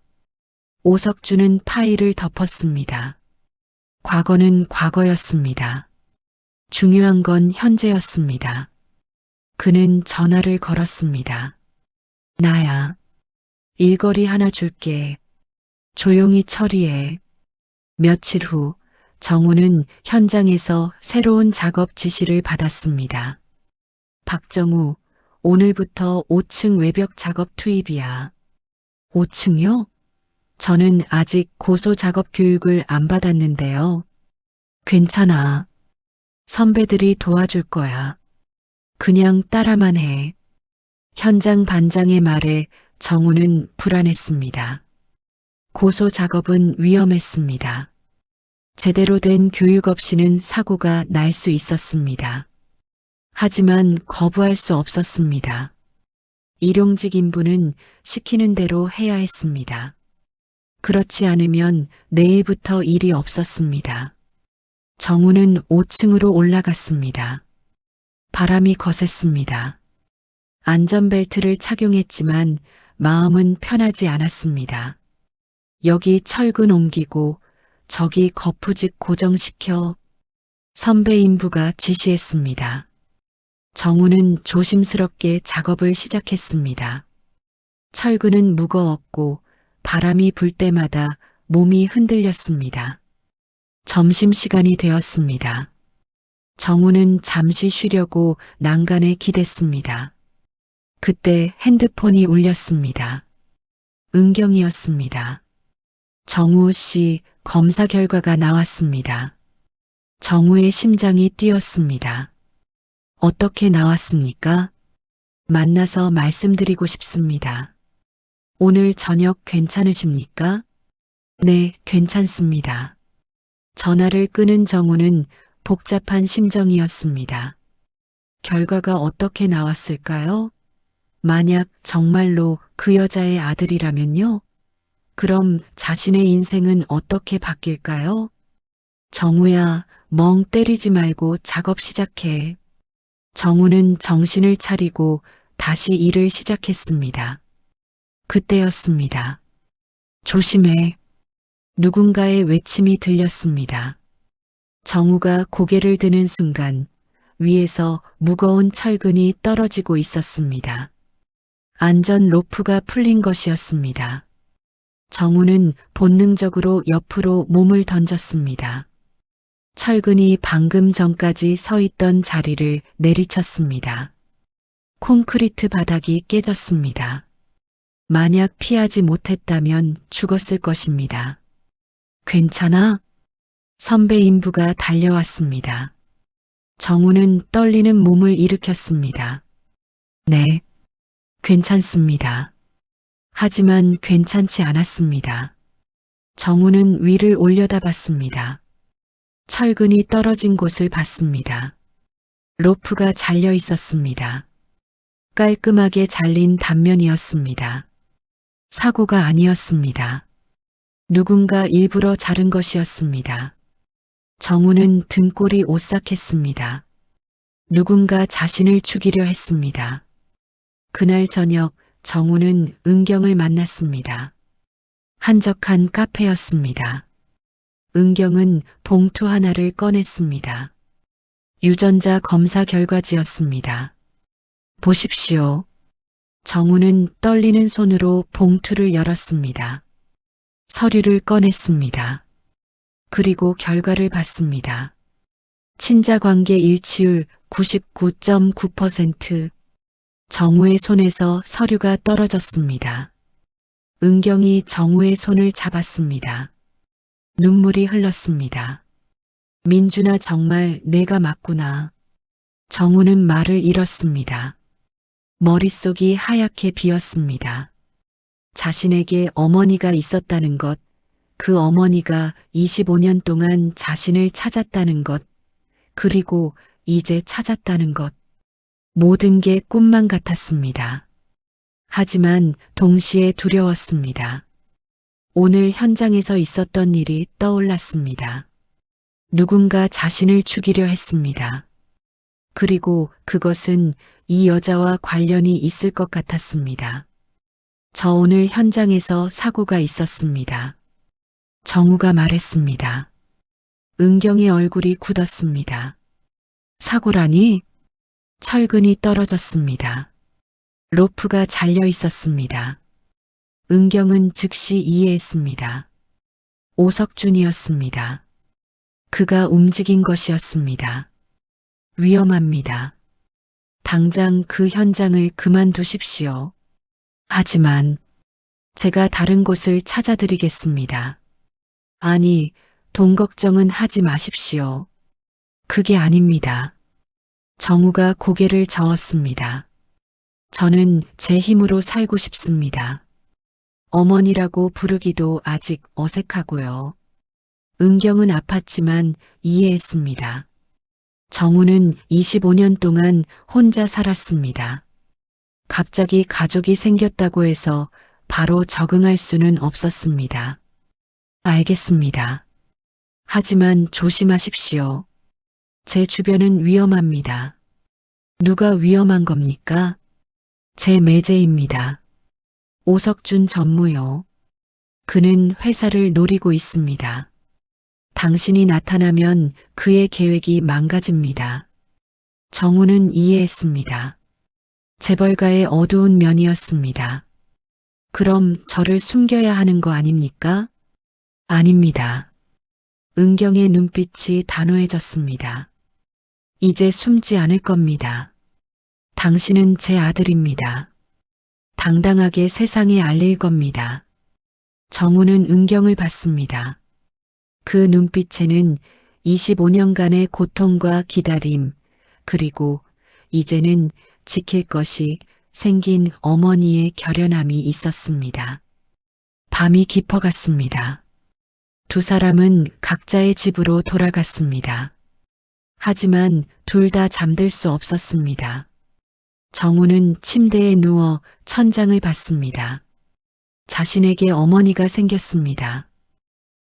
오석준은 파일을 덮었습니다. 과거는 과거였습니다. 중요한 건 현재였습니다. 그는 전화를 걸었습니다. 나야. 일거리 하나 줄게. 조용히 처리해. 며칠 후 정우는 현장에서 새로운 작업 지시를 받았습니다. 박정우, 오늘부터 5층 외벽 작업 투입이야. 5층요? 저는 아직 고소 작업 교육을 안 받았는데요. 괜찮아. 선배들이 도와줄 거야. 그냥 따라만 해. 현장 반장의 말에 정우는 불안했습니다. 고소 작업은 위험했습니다. 제대로 된 교육 없이는 사고가 날 수 있었습니다. 하지만 거부할 수 없었습니다. 일용직 인부는 시키는 대로 해야 했습니다. 그렇지 않으면 내일부터 일이 없었습니다. 정우는 5층으로 올라갔습니다. 바람이 거셌습니다. 안전벨트를 착용했지만 마음은 편하지 않았습니다. 여기 철근 옮기고 저기 거푸집 고정시켜 선배 인부가 지시했습니다. 정우는 조심스럽게 작업을 시작했습니다. 철근은 무거웠고 바람이 불 때마다 몸이 흔들렸습니다. 점심시간이 되었습니다. 정우는 잠시 쉬려고 난간에 기댔습니다. 그때 핸드폰이 울렸습니다. 은경이었습니다. 정우 씨 검사 결과가 나왔습니다. 정우의 심장이 뛰었습니다. 어떻게 나왔습니까? 만나서 말씀드리고 싶습니다. 오늘 저녁 괜찮으십니까? 네, 괜찮습니다. 전화를 끊은 정우는 복잡한 심정이었습니다. 결과가 어떻게 나왔을까요? 만약 정말로 그 여자의 아들이라면요? 그럼 자신의 인생은 어떻게 바뀔까요? 정우야, 멍 때리지 말고 작업 시작해. 정우는 정신을 차리고 다시 일을 시작했습니다. 그때였습니다. 조심해. 누군가의 외침이 들렸습니다. 정우가 고개를 드는 순간 위에서 무거운 철근이 떨어지고 있었습니다. 안전 로프가 풀린 것이었습니다. 정우는 본능적으로 옆으로 몸을 던졌습니다. 철근이 방금 전까지 서 있던 자리를 내리쳤습니다. 콘크리트 바닥이 깨졌습니다. 만약 피하지 못했다면 죽었을 것입니다. 괜찮아? 선배 인부가 달려왔습니다. 정우는 떨리는 몸을 일으켰습니다. 네, 괜찮습니다. 하지만 괜찮지 않았습니다. 정우는 위를 올려다봤습니다. 철근이 떨어진 곳을 봤습니다. 로프가 잘려 있었습니다. 깔끔하게 잘린 단면이었습니다. 사고가 아니었습니다. 누군가 일부러 자른 것이었습니다. 정우는 등골이 오싹했습니다. 누군가 자신을 죽이려 했습니다. 그날 저녁 정우는 은경을 만났습니다. 한적한 카페였습니다. 은경은 봉투 하나를 꺼냈습니다. 유전자 검사 결과지였습니다. 보십시오. 정우는 떨리는 손으로 봉투를 열었습니다. 서류를 꺼냈습니다. 그리고 결과를 봤습니다. 친자관계 일치율 99.9%. 정우의 손에서 서류가 떨어졌습니다. 은경이 정우의 손을 잡았습니다. 눈물이 흘렀습니다. 민준아, 정말 내가 맞구나. 정우는 말을 잃었습니다. 머릿속이 하얗게 비었습니다. 자신에게 어머니가 있었다는 것, 그 어머니가 25년 동안 자신을 찾았다는 것, 그리고 이제 찾았다는 것. 모든 게 꿈만 같았습니다. 하지만 동시에 두려웠습니다. 오늘 현장에서 있었던 일이 떠올랐습니다. 누군가 자신을 죽이려 했습니다. 그리고 그것은 이 여자와 관련이 있을 것 같았습니다. 저 오늘 현장에서 사고가 있었습니다. 정우가 말했습니다. 은경의 얼굴이 굳었습니다. 사고라니? 철근이 떨어졌습니다. 로프가 잘려 있었습니다. 은경은 즉시 이해했습니다. 오석준이었습니다. 그가 움직인 것이었습니다. 위험합니다. 당장 그 현장을 그만두십시오. 하지만 제가 다른 곳을 찾아드리겠습니다. 아니, 돈 걱정은 하지 마십시오. 그게 아닙니다. 정우가 고개를 저었습니다. 저는 제 힘으로 살고 싶습니다. 어머니라고 부르기도 아직 어색하고요. 은경은 아팠지만 이해했습니다. 정우는 25년 동안 혼자 살았습니다. 갑자기 가족이 생겼다고 해서 바로 적응할 수는 없었습니다. 알겠습니다. 하지만 조심하십시오. 제 주변은 위험합니다. 누가 위험한 겁니까? 제 매제입니다. 오석준 전무요. 그는 회사를 노리고 있습니다. 당신이 나타나면 그의 계획이 망가집니다. 정우는 이해했습니다. 재벌가의 어두운 면이었습니다. 그럼 저를 숨겨야 하는 거 아닙니까? 아닙니다. 은경의 눈빛이 단호해졌습니다. 이제 숨지 않을 겁니다. 당신은 제 아들입니다. 당당하게 세상에 알릴 겁니다. 정우는 은경을 봤습니다. 그 눈빛에는 25년간의 고통과 기다림, 그리고 이제는 지킬 것이 생긴 어머니의 결연함이 있었습니다. 밤이 깊어갔습니다. 두 사람은 각자의 집으로 돌아갔습니다. 하지만 둘 다 잠들 수 없었습니다. 정우는 침대에 누워 천장을 봤습니다. 자신에게 어머니가 생겼습니다.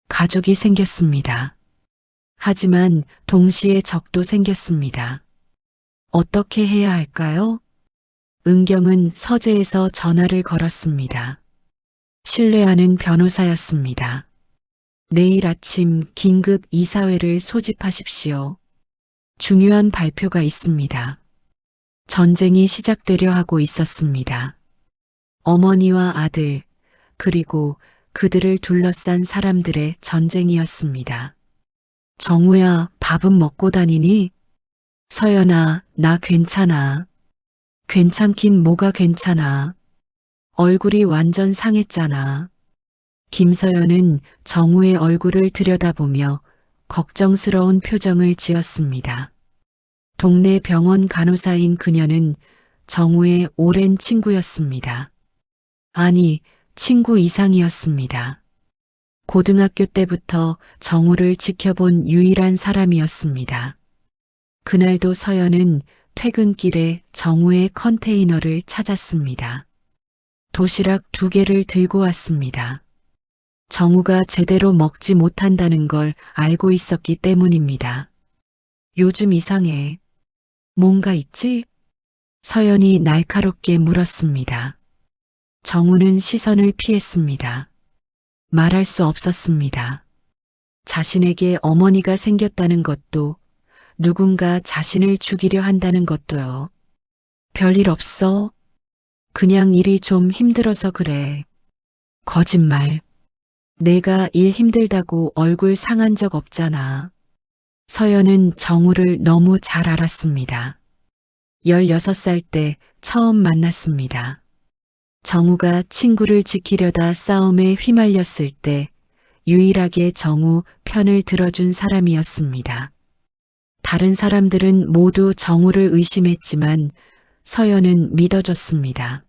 가족이 생겼습니다. 하지만 동시에 적도 생겼습니다. 어떻게 해야 할까요? 은경은 서재에서 전화를 걸었습니다. 신뢰하는 변호사였습니다. 내일 아침 긴급 이사회를 소집하십시오. 중요한 발표가 있습니다. 전쟁이 시작되려 하고 있었습니다. 어머니와 아들, 그리고 그들을 둘러싼 사람들의 전쟁이었습니다. 정우야, 밥은 먹고 다니니? 서연아, 나 괜찮아. 괜찮긴 뭐가 괜찮아. 얼굴이 완전 상했잖아. 김서연은 정우의 얼굴을 들여다보며 걱정스러운 표정을 지었습니다. 동네 병원 간호사인 그녀는 정우의 오랜 친구였습니다. 아니, 친구 이상이었습니다. 고등학교 때부터 정우를 지켜본 유일한 사람이었습니다. 그날도 서연은 퇴근길에 정우의 컨테이너를 찾았습니다. 도시락 2개를 들고 왔습니다. 정우가 제대로 먹지 못한다는 걸 알고 있었기 때문입니다. 요즘 이상해. 뭔가 있지? 서연이 날카롭게 물었습니다. 정우는 시선을 피했습니다. 말할 수 없었습니다. 자신에게 어머니가 생겼다는 것도 누군가 자신을 죽이려 한다는 것도요. 별일 없어. 그냥 일이 좀 힘들어서 그래. 거짓말. 내가 일 힘들다고 얼굴 상한 적 없잖아. 서연은 정우를 너무 잘 알았습니다. 16살 때 처음 만났습니다. 정우가 친구를 지키려다 싸움에 휘말렸을 때 유일하게 정우 편을 들어준 사람이었습니다. 다른 사람들은 모두 정우를 의심했지만 서연은 믿어줬습니다.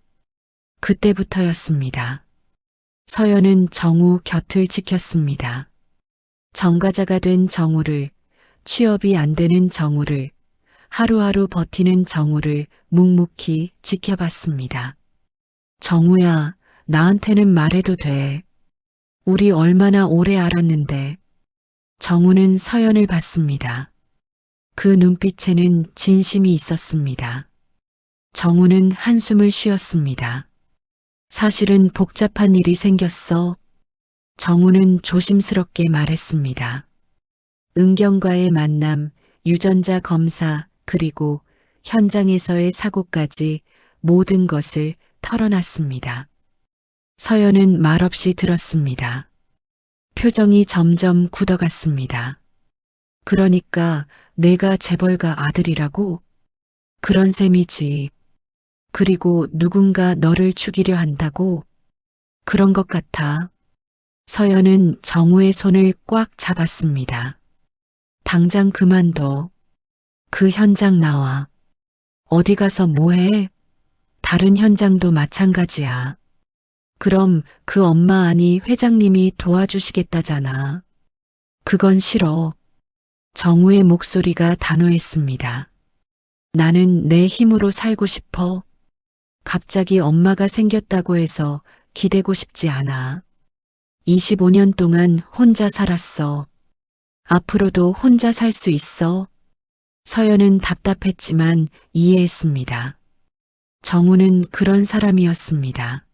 그때부터였습니다. 서연은 정우 곁을 지켰습니다. 정과자가 된 정우를, 취업이 안 되는 정우를, 하루하루 버티는 정우를 묵묵히 지켜봤습니다. 정우야, 나한테는 말해도 돼. 우리 얼마나 오래 알았는데. 정우는 서연을 봤습니다. 그 눈빛에는 진심이 있었습니다. 정우는 한숨을 쉬었습니다. 사실은 복잡한 일이 생겼어. 정우는 조심스럽게 말했습니다. 은경과의 만남, 유전자 검사, 그리고 현장에서의 사고까지 모든 것을 털어놨습니다. 서연은 말없이 들었습니다. 표정이 점점 굳어갔습니다. 그러니까 내가 재벌가 아들이라고? 그런 셈이지. 그리고 누군가 너를 죽이려 한다고? 그런 것 같아. 서연은 정우의 손을 꽉 잡았습니다. 당장 그만둬. 그 현장 나와. 어디 가서 뭐해? 다른 현장도 마찬가지야. 그럼 그 엄마 아니 회장님이 도와주시겠다잖아. 그건 싫어. 정우의 목소리가 단호했습니다. 나는 내 힘으로 살고 싶어. 갑자기 엄마가 생겼다고 해서 기대고 싶지 않아. 25년 동안 혼자 살았어. 앞으로도 혼자 살 수 있어. 서연은 답답했지만 이해했습니다. 정우는 그런 사람이었습니다.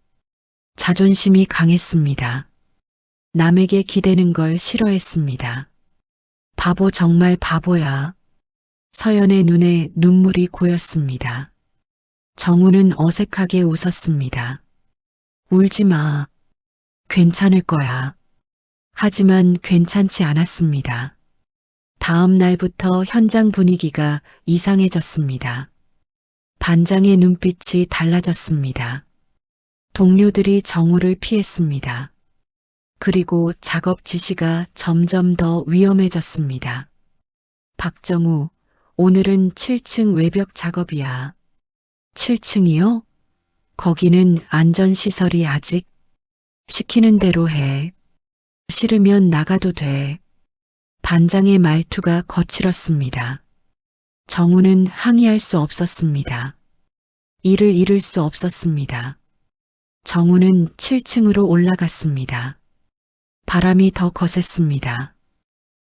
자존심이 강했습니다. 남에게 기대는 걸 싫어했습니다. 바보 정말 바보야. 서연의 눈에 눈물이 고였습니다. 정우는 어색하게 웃었습니다. 울지 마. 괜찮을 거야. 하지만 괜찮지 않았습니다. 다음 날부터 현장 분위기가 이상해졌습니다. 반장의 눈빛이 달라졌습니다. 동료들이 정우를 피했습니다. 그리고 작업 지시가 점점 더 위험해졌습니다. 박정우, 오늘은 7층 외벽 작업이야. 7층이요? 거기는 안전시설이 아직 시키는 대로 해. 싫으면 나가도 돼. 반장의 말투가 거칠었습니다. 정우는 항의할 수 없었습니다. 일을 잃을 수 없었습니다. 정우는 7층으로 올라갔습니다. 바람이 더 거셌습니다.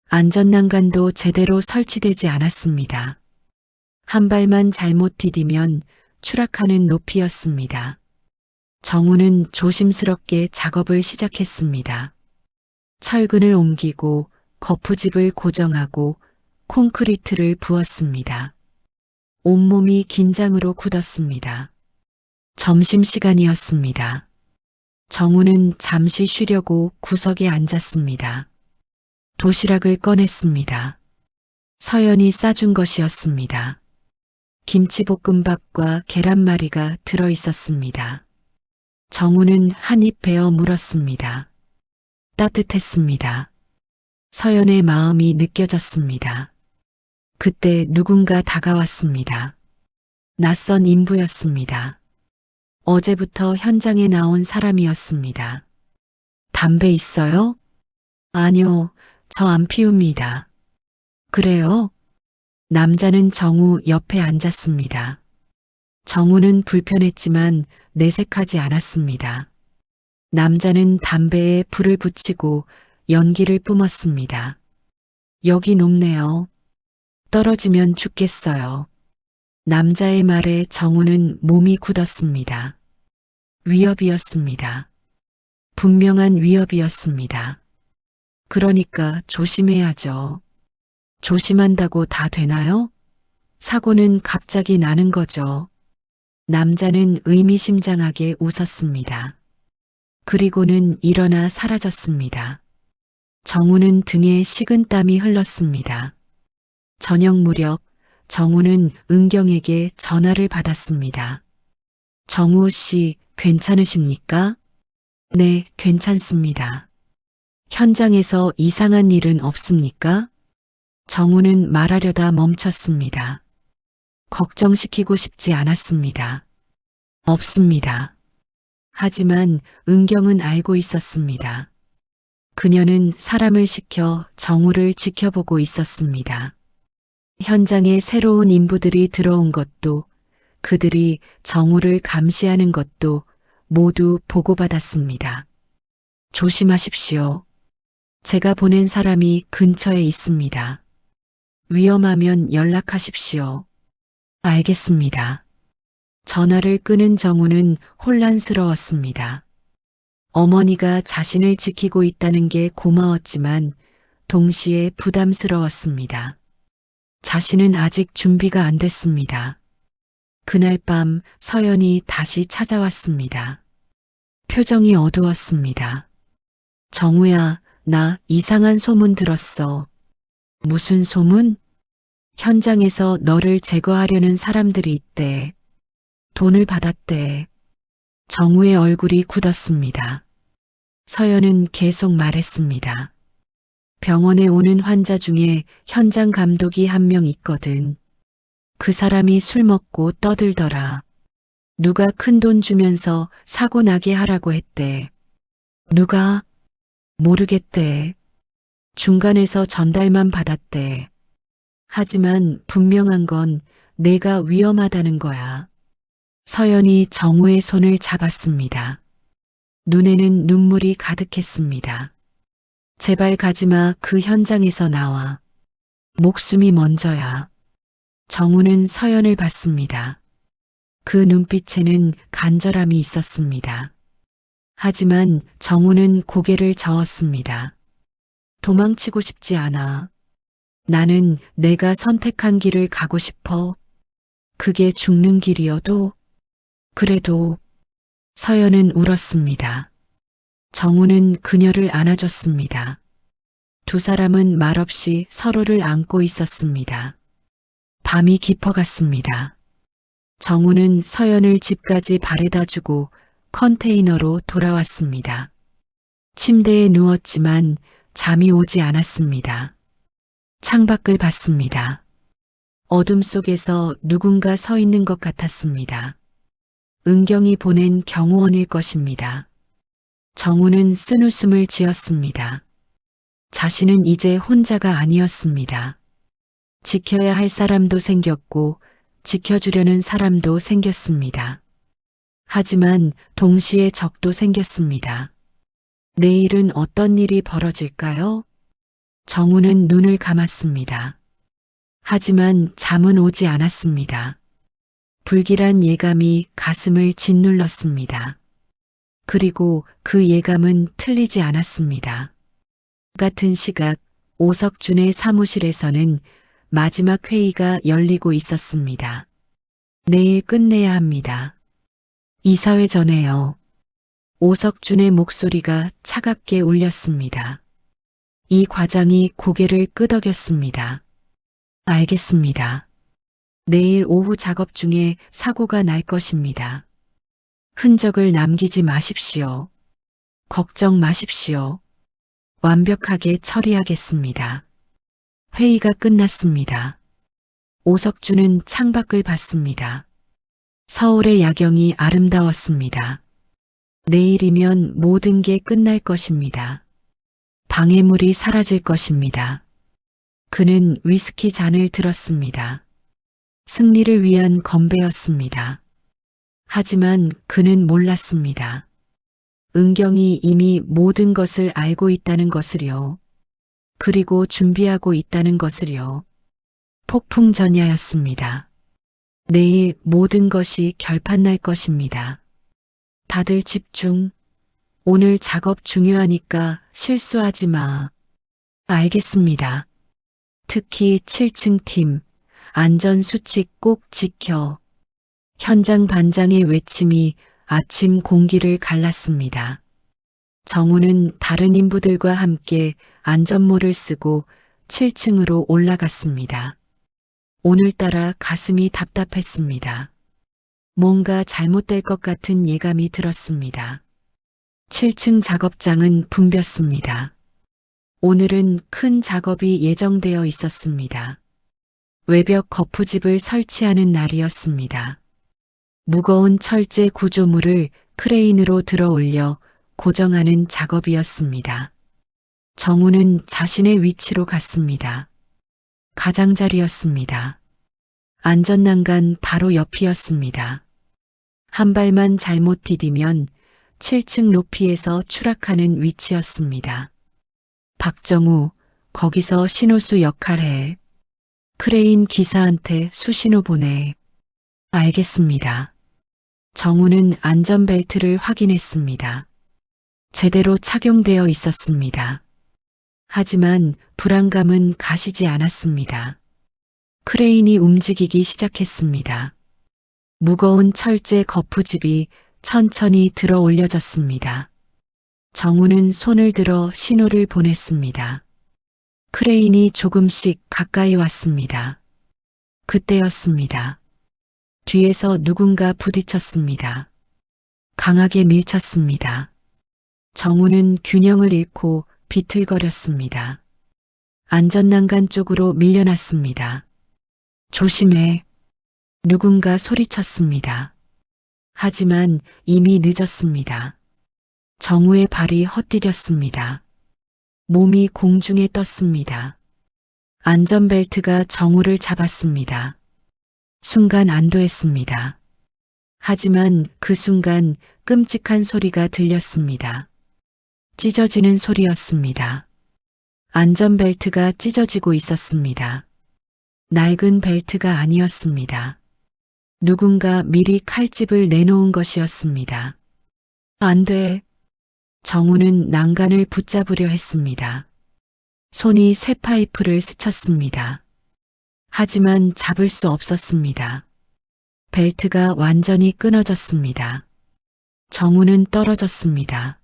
안전난간도 제대로 설치되지 않았습니다. 한 발만 잘못 디디면 추락하는 높이였습니다. 정우는 조심스럽게 작업을 시작했습니다. 철근을 옮기고 거푸집을 고정하고 콘크리트를 부었습니다. 온몸이 긴장으로 굳었습니다. 점심시간이었습니다. 정우는 잠시 쉬려고 구석에 앉았습니다. 도시락을 꺼냈습니다. 서연이 싸준 것이었습니다. 김치볶음밥과 계란말이가 들어 있었습니다. 정우는 한 입 베어 물었습니다. 따뜻했습니다. 서연의 마음이 느껴졌습니다. 그때 누군가 다가왔습니다. 낯선 인부였습니다. 어제부터 현장에 나온 사람이었습니다. 담배 있어요? 아니요, 저 안 피웁니다. 그래요? 남자는 정우 옆에 앉았습니다. 정우는 불편했지만 내색하지 않았습니다. 남자는 담배에 불을 붙이고 연기를 뿜었습니다. 여기 높네요. 떨어지면 죽겠어요. 남자의 말에 정우는 몸이 굳었습니다. 위협이었습니다. 분명한 위협이었습니다. 그러니까 조심해야죠. 조심한다고 다 되나요? 사고는 갑자기 나는 거죠. 남자는 의미심장하게 웃었습니다. 그리고는 일어나 사라졌습니다. 정우는 등에 식은땀이 흘렀습니다. 저녁 무렵 정우는 은경에게 전화를 받았습니다. 정우 씨, 괜찮으십니까? 네, 괜찮습니다. 현장에서 이상한 일은 없습니까? 정우는 말하려다 멈췄습니다. 걱정시키고 싶지 않았습니다. 없습니다. 하지만 은경은 알고 있었습니다. 그녀는 사람을 시켜 정우를 지켜보고 있었습니다. 현장에 새로운 인부들이 들어온 것도, 그들이 정우를 감시하는 것도 모두 보고받았습니다. 조심하십시오. 제가 보낸 사람이 근처에 있습니다. 위험하면 연락하십시오. 알겠습니다. 전화를 끊은 정우는 혼란스러웠습니다. 어머니가 자신을 지키고 있다는 게 고마웠지만 동시에 부담스러웠습니다. 자신은 아직 준비가 안 됐습니다. 그날 밤 서연이 다시 찾아왔습니다. 표정이 어두웠습니다. 정우야, 나 이상한 소문 들었어. 무슨 소문? 현장에서 너를 제거하려는 사람들이 있대. 돈을 받았대. 정우의 얼굴이 굳었습니다. 서연은 계속 말했습니다. 병원에 오는 환자 중에 현장 감독이 한 명 있거든. 그 사람이 술 먹고 떠들더라. 누가 큰 돈 주면서 사고 나게 하라고 했대. 누가? 모르겠대. 중간에서 전달만 받았대. 하지만 분명한 건 내가 위험하다는 거야. 서연이 정우의 손을 잡았습니다. 눈에는 눈물이 가득했습니다. 제발 가지마. 그 현장에서 나와. 목숨이 먼저야. 정우는 서연을 봤습니다. 그 눈빛에는 간절함이 있었습니다. 하지만 정우는 고개를 저었습니다. 도망치고 싶지 않아. 나는 내가 선택한 길을 가고 싶어. 그게 죽는 길이어도, 그래도. 서연은 울었습니다. 정우는 그녀를 안아줬습니다. 두 사람은 말없이 서로를 안고 있었습니다. 밤이 깊어갔습니다. 정우는 서연을 집까지 바래다 주고 컨테이너로 돌아왔습니다. 침대에 누웠지만 잠이 오지 않았습니다. 창밖을 봤습니다. 어둠 속에서 누군가 서 있는 것 같았습니다. 은경이 보낸 경호원일 것입니다. 정우는 쓴웃음을 지었습니다. 자신은 이제 혼자가 아니었습니다. 지켜야 할 사람도 생겼고 지켜주려는 사람도 생겼습니다. 하지만 동시에 적도 생겼습니다. 내일은 어떤 일이 벌어질까요? 정우는 눈을 감았습니다. 하지만 잠은 오지 않았습니다. 불길한 예감이 가슴을 짓눌렀습니다. 그리고 그 예감은 틀리지 않았습니다. 같은 시각 오석준의 사무실에서는 마지막 회의가 열리고 있었습니다. 내일 끝내야 합니다. 이사회 전에요. 오석준의 목소리가 차갑게 울렸습니다. 이 과장이 고개를 끄덕였습니다. 알겠습니다. 내일 오후 작업 중에 사고가 날 것입니다. 흔적을 남기지 마십시오. 걱정 마십시오. 완벽하게 처리하겠습니다. 회의가 끝났습니다. 오석준은 창밖을 봤습니다. 서울의 야경이 아름다웠습니다. 내일이면 모든 게 끝날 것입니다. 방해물이 사라질 것입니다. 그는 위스키 잔을 들었습니다. 승리를 위한 건배였습니다. 하지만 그는 몰랐습니다. 은경이 이미 모든 것을 알고 있다는 것을요. 그리고 준비하고 있다는 것을요. 폭풍전야였습니다. 내일 모든 것이 결판날 것입니다. 다들 집중. 오늘 작업 중요하니까 실수하지 마. 알겠습니다. 특히 7층 팀, 안전수칙 꼭 지켜. 현장 반장의 외침이 아침 공기를 갈랐습니다. 정우는 다른 인부들과 함께 안전모를 쓰고 7층으로 올라갔습니다. 오늘따라 가슴이 답답했습니다. 뭔가 잘못될 것 같은 예감이 들었습니다. 7층 작업장은 붐볐습니다. 오늘은 큰 작업이 예정되어 있었습니다. 외벽 거푸집을 설치하는 날이었습니다. 무거운 철제 구조물을 크레인으로 들어 올려 고정하는 작업이었습니다. 정우는 자신의 위치로 갔습니다. 가장자리였습니다. 안전난간 바로 옆이었습니다. 한 발만 잘못 디디면 7층 높이에서 추락하는 위치였습니다. 박정우, 거기서 신호수 역할해. 크레인 기사한테 수신호 보내. 알겠습니다. 정우는 안전벨트를 확인했습니다. 제대로 착용되어 있었습니다. 하지만 불안감은 가시지 않았습니다. 크레인이 움직이기 시작했습니다. 무거운 철제 거푸집이 천천히 들어 올려졌습니다. 정우는 손을 들어 신호를 보냈습니다. 크레인이 조금씩 가까이 왔습니다. 그때였습니다. 뒤에서 누군가 부딪혔습니다. 강하게 밀쳤습니다. 정우는 균형을 잃고 비틀거렸습니다. 안전난간 쪽으로 밀려났습니다. 조심해. 누군가 소리쳤습니다. 하지만 이미 늦었습니다. 정우의 발이 헛디뎠습니다. 몸이 공중에 떴습니다. 안전벨트가 정우를 잡았습니다. 순간 안도했습니다. 하지만 그 순간 끔찍한 소리가 들렸습니다. 찢어지는 소리였습니다. 안전벨트가 찢어지고 있었습니다. 낡은 벨트가 아니었습니다. 누군가 미리 칼집을 내놓은 것이었습니다. 안 돼. 정우는 난간을 붙잡으려 했습니다. 손이 쇠파이프를 스쳤습니다. 하지만 잡을 수 없었습니다. 벨트가 완전히 끊어졌습니다. 정우는 떨어졌습니다.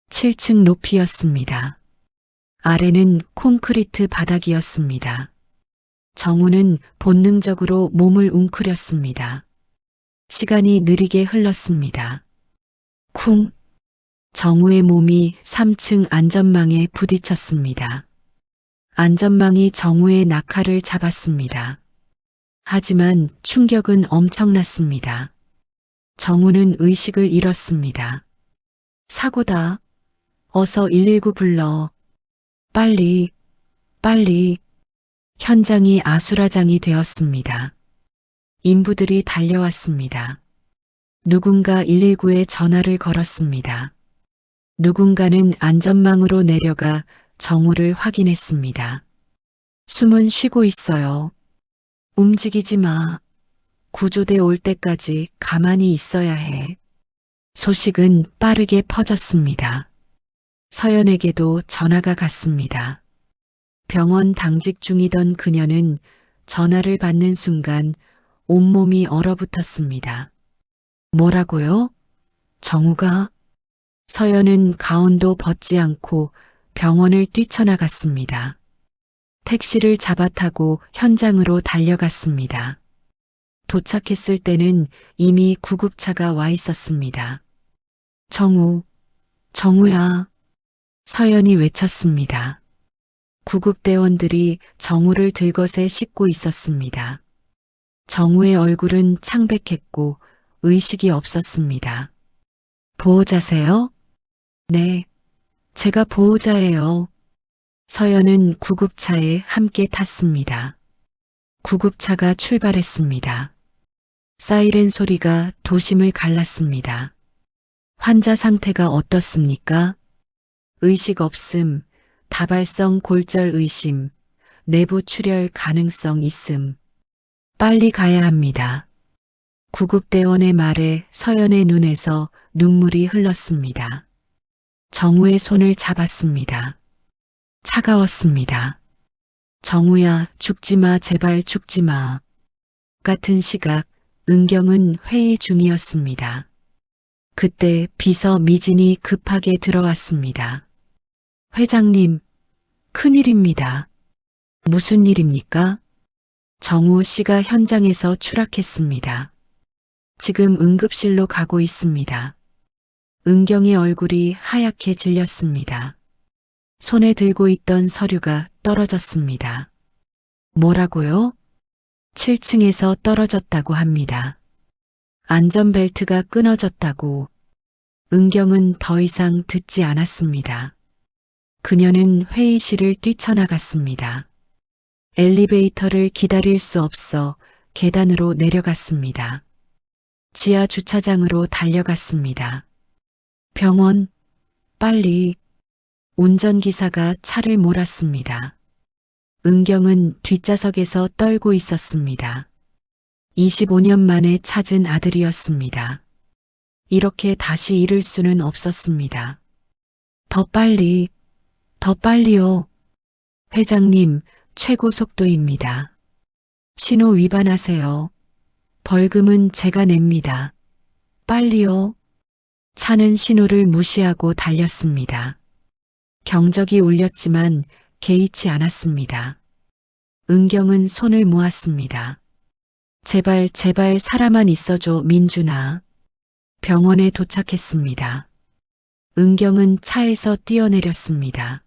7층 높이였습니다. 아래는 콘크리트 바닥이었습니다. 정우는 본능적으로 몸을 웅크렸습니다. 시간이 느리게 흘렀습니다. 쿵! 정우의 몸이 3층 안전망에 부딪혔습니다. 안전망이 정우의 낙하를 잡았습니다. 하지만 충격은 엄청났습니다. 정우는 의식을 잃었습니다. 사고다. 어서 119 불러. 빨리, 빨리. 현장이 아수라장이 되었습니다. 인부들이 달려왔습니다. 누군가 119에 전화를 걸었습니다. 누군가는 안전망으로 내려가 정우를 확인했습니다. 숨은 쉬고 있어요. 움직이지 마. 구조대 올 때까지 가만히 있어야 해. 소식은 빠르게 퍼졌습니다. 서연에게도 전화가 갔습니다. 병원 당직 중이던 그녀는 전화를 받는 순간 온몸이 얼어붙었습니다. 뭐라고요? 정우가? 서연은 가운도 벗지 않고 병원을 뛰쳐나갔습니다. 택시를 잡아 타고 현장으로 달려갔습니다. 도착했을 때는 이미 구급차가 와 있었습니다. 정우, 정우야. 서연이 외쳤습니다. 구급대원들이 정우를 들것에 싣고 있었습니다. 정우의 얼굴은 창백했고 의식이 없었습니다. 보호자세요? 네, 제가 보호자예요. 서연은 구급차에 함께 탔습니다. 구급차가 출발했습니다. 사이렌 소리가 도심을 갈랐습니다. 환자 상태가 어떻습니까? 의식 없음, 다발성 골절 의심, 내부 출혈 가능성 있음. 빨리 가야 합니다. 구급대원의 말에 서연의 눈에서 눈물이 흘렀습니다. 정우의 손을 잡았습니다. 차가웠습니다. 정우야, 죽지마, 제발 죽지마. 같은 시각, 은경은 회의 중이었습니다. 그때 비서 미진이 급하게 들어왔습니다. 회장님, 큰일입니다. 무슨 일입니까? 정우 씨가 현장에서 추락했습니다. 지금 응급실로 가고 있습니다. 은경의 얼굴이 하얗게 질렸습니다. 손에 들고 있던 서류가 떨어졌습니다. 뭐라고요? 7층에서 떨어졌다고 합니다. 안전벨트가 끊어졌다고. 은경은 더 이상 듣지 않았습니다. 그녀는 회의실을 뛰쳐나갔습니다. 엘리베이터를 기다릴 수 없어 계단으로 내려갔습니다. 지하 주차장으로 달려갔습니다. 병원, 빨리. 운전기사가 차를 몰았습니다. 은경은 뒷좌석에서 떨고 있었습니다. 25년 만에 찾은 아들이었습니다. 이렇게 다시 잃을 수는 없었습니다. 더 빨리, 더 빨리요. 회장님, 최고 속도입니다. 신호 위반하세요. 벌금은 제가 냅니다. 빨리요. 차는 신호를 무시하고 달렸습니다. 경적이 울렸지만 개의치 않았습니다. 은경은 손을 모았습니다. 제발, 제발 살아만 있어줘, 민준아. 병원에 도착했습니다. 은경은 차에서 뛰어내렸습니다.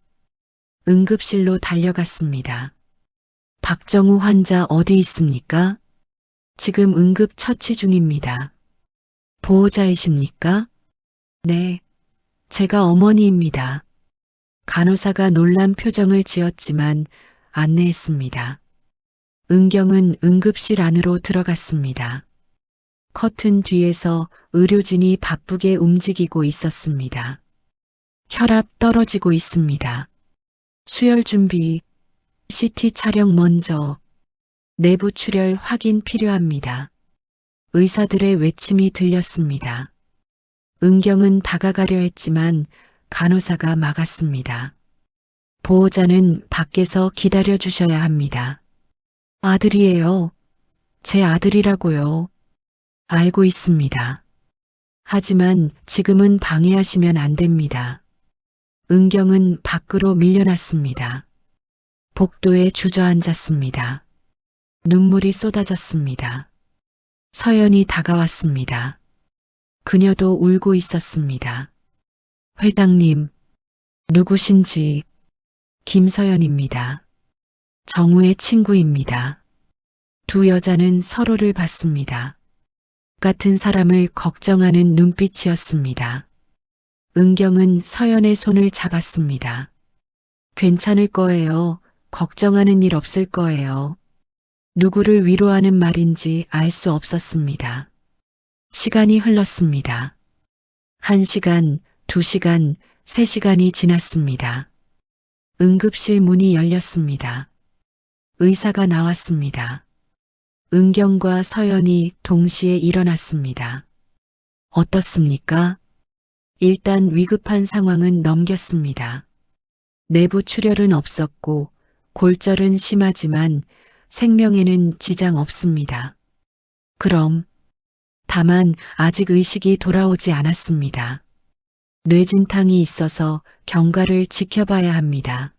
응급실로 달려갔습니다. 박정우 환자 어디 있습니까? 지금 응급 처치 중입니다. 보호자이십니까? 네, 제가 어머니입니다. 간호사가 놀란 표정을 지었지만 안내했습니다. 은경은 응급실 안으로 들어갔습니다. 커튼 뒤에서 의료진이 바쁘게 움직이고 있었습니다. 혈압 떨어지고 있습니다. 수혈 준비, CT 촬영 먼저, 내부 출혈 확인 필요합니다. 의사들의 외침이 들렸습니다. 은경은 다가가려 했지만 간호사가 막았습니다. 보호자는 밖에서 기다려 주셔야 합니다. 아들이에요. 제 아들이라고요. 알고 있습니다. 하지만 지금은 방해하시면 안 됩니다. 은경은 밖으로 밀려났습니다. 복도에 주저앉았습니다. 눈물이 쏟아졌습니다. 서연이 다가왔습니다. 그녀도 울고 있었습니다. 회장님, 누구신지. 김서연입니다. 정우의 친구입니다. 두 여자는 서로를 봤습니다. 같은 사람을 걱정하는 눈빛이었습니다. 은경은 서연의 손을 잡았습니다. 괜찮을 거예요. 걱정하는 일 없을 거예요. 누구를 위로하는 말인지 알 수 없었습니다. 시간이 흘렀습니다. 1시간, 2시간, 3시간이 지났습니다. 응급실 문이 열렸습니다. 의사가 나왔습니다. 은경과 서연이 동시에 일어났습니다. 어떻습니까? 일단 위급한 상황은 넘겼습니다. 내부 출혈은 없었고 골절은 심하지만 생명에는 지장 없습니다. 그럼, 다만 아직 의식이 돌아오지 않았습니다. 뇌진탕이 있어서 경과를 지켜봐야 합니다.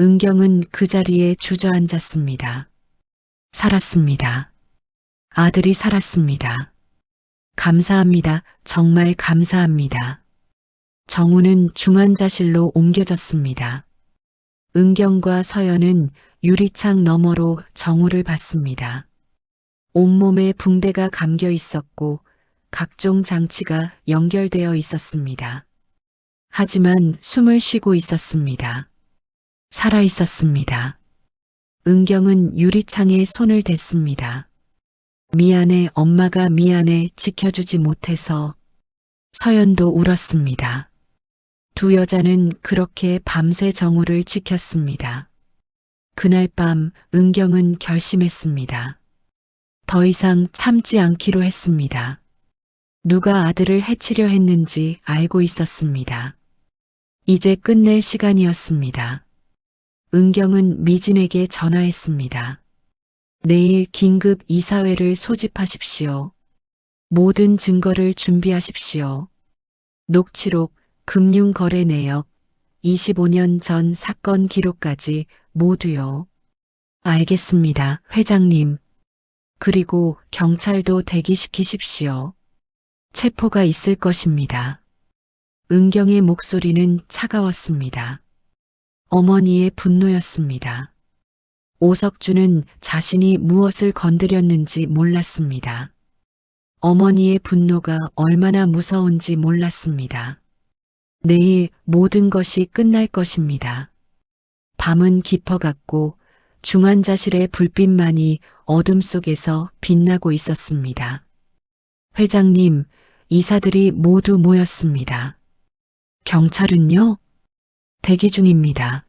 은경은 그 자리에 주저앉았습니다. 살았습니다. 아들이 살았습니다. 감사합니다. 정말 감사합니다. 정우는 중환자실로 옮겨졌습니다. 은경과 서연은 유리창 너머로 정우를 봤습니다. 온몸에 붕대가 감겨 있었고 각종 장치가 연결되어 있었습니다. 하지만 숨을 쉬고 있었습니다. 살아 있었습니다. 은경은 유리창에 손을 댔습니다. 미안해, 엄마가 미안해, 지켜주지 못해서. 서연도 울었습니다. 두 여자는 그렇게 밤새 정우를 지켰습니다. 그날 밤 은경은 결심했습니다. 더 이상 참지 않기로 했습니다. 누가 아들을 해치려 했는지 알고 있었습니다. 이제 끝낼 시간이었습니다. 은경은 미진에게 전화했습니다. 내일 긴급 이사회를 소집하십시오. 모든 증거를 준비하십시오. 녹취록, 금융거래 내역, 25년 전 사건 기록까지 모두요. 알겠습니다, 회장님. 그리고 경찰도 대기시키십시오. 체포가 있을 것입니다. 은경의 목소리는 차가웠습니다. 어머니의 분노였습니다. 오석주는 자신이 무엇을 건드렸는지 몰랐습니다. 어머니의 분노가 얼마나 무서운지 몰랐습니다. 내일 모든 것이 끝날 것입니다. 밤은 깊어갔고 중환자실의 불빛만이 어둠 속에서 빛나고 있었습니다. 회장님, 이사들이 모두 모였습니다. 경찰은요? 대기 중입니다.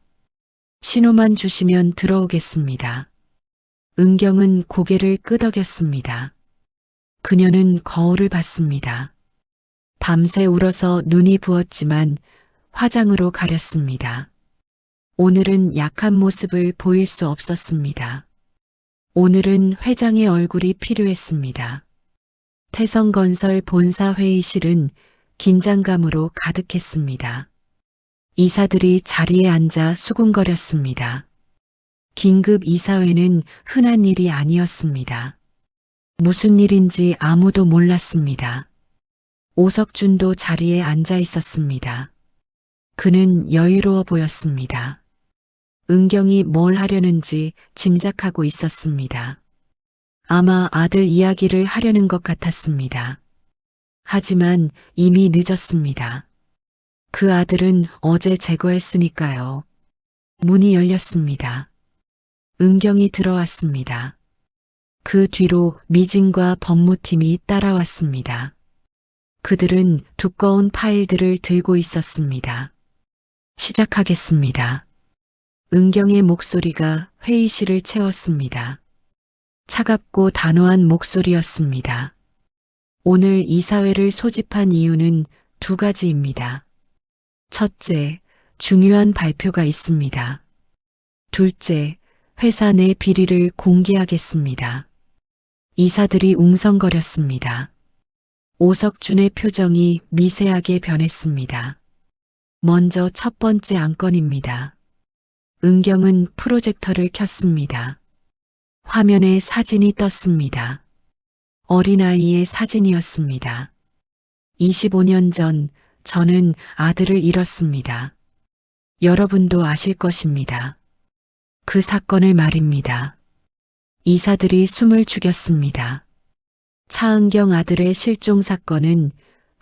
신호만 주시면 들어오겠습니다. 은경은 고개를 끄덕였습니다. 그녀는 거울을 봤습니다. 밤새 울어서 눈이 부었지만 화장으로 가렸습니다. 오늘은 약한 모습을 보일 수 없었습니다. 오늘은 회장의 얼굴이 필요했습니다. 태성건설 본사 회의실은 긴장감으로 가득했습니다. 이사들이 자리에 앉아 수군거렸습니다. 긴급 이사회는 흔한 일이 아니었습니다. 무슨 일인지 아무도 몰랐습니다. 오석준도 자리에 앉아 있었습니다. 그는 여유로워 보였습니다. 은경이 뭘 하려는지 짐작하고 있었습니다. 아마 아들 이야기를 하려는 것 같았습니다. 하지만 이미 늦었습니다. 그 아들은 어제 제거했으니까요. 문이 열렸습니다. 은경이 들어왔습니다. 그 뒤로 미진과 법무팀이 따라왔습니다. 그들은 두꺼운 파일들을 들고 있었습니다. 시작하겠습니다. 은경의 목소리가 회의실을 채웠습니다. 차갑고 단호한 목소리였습니다. 오늘 이사회를 소집한 이유는 두 가지입니다. 첫째, 중요한 발표가 있습니다. 둘째, 회사 내 비리를 공개하겠습니다. 이사들이 웅성거렸습니다. 오석준의 표정이 미세하게 변했습니다. 먼저 첫 번째 안건입니다. 은경은 프로젝터를 켰습니다. 화면에 사진이 떴습니다. 어린아이의 사진이었습니다. 25년 전 저는 아들을 잃었습니다. 여러분도 아실 것입니다. 그 사건을 말입니다. 이사들이 숨을 죽였습니다. 차은경 아들의 실종 사건은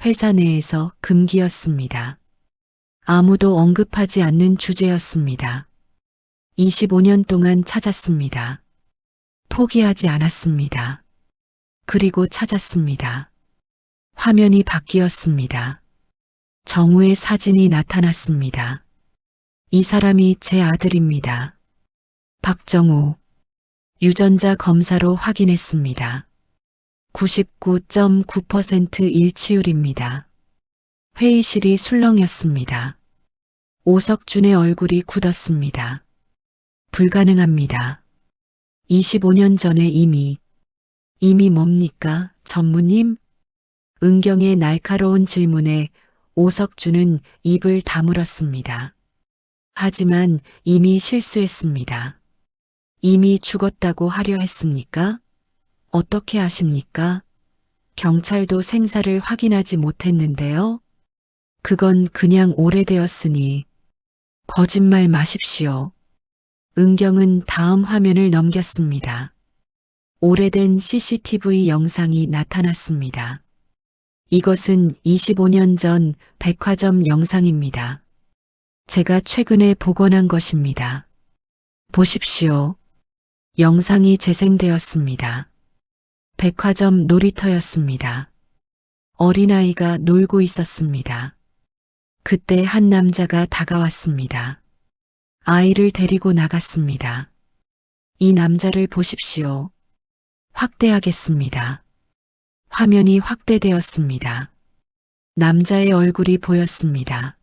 회사 내에서 금기였습니다. 아무도 언급하지 않는 주제였습니다. 25년 동안 찾았습니다. 포기하지 않았습니다. 그리고 찾았습니다. 화면이 바뀌었습니다. 정우의 사진이 나타났습니다. 이 사람이 제 아들입니다. 박정우. 유전자 검사로 확인했습니다. 99.9% 일치율입니다. 회의실이 술렁였습니다. 오석준의 얼굴이 굳었습니다. 불가능합니다. 25년 전에 이미 뭡니까, 전무님? 은경의 날카로운 질문에 오석준은 입을 다물었습니다. 하지만 이미 실수했습니다. 이미 죽었다고 하려 했습니까? 어떻게 아십니까? 경찰도 생사를 확인하지 못했는데요. 그건 그냥 오래되었으니 거짓말 마십시오. 은경은 다음 화면을 넘겼습니다. 오래된 CCTV 영상이 나타났습니다. 이것은 25년 전 백화점 영상입니다. 제가 최근에 복원한 것입니다. 보십시오. 영상이 재생되었습니다. 백화점 놀이터였습니다. 어린아이가 놀고 있었습니다. 그때 한 남자가 다가왔습니다. 아이를 데리고 나갔습니다. 이 남자를 보십시오. 확대하겠습니다. 화면이 확대되었습니다. 남자의 얼굴이 보였습니다.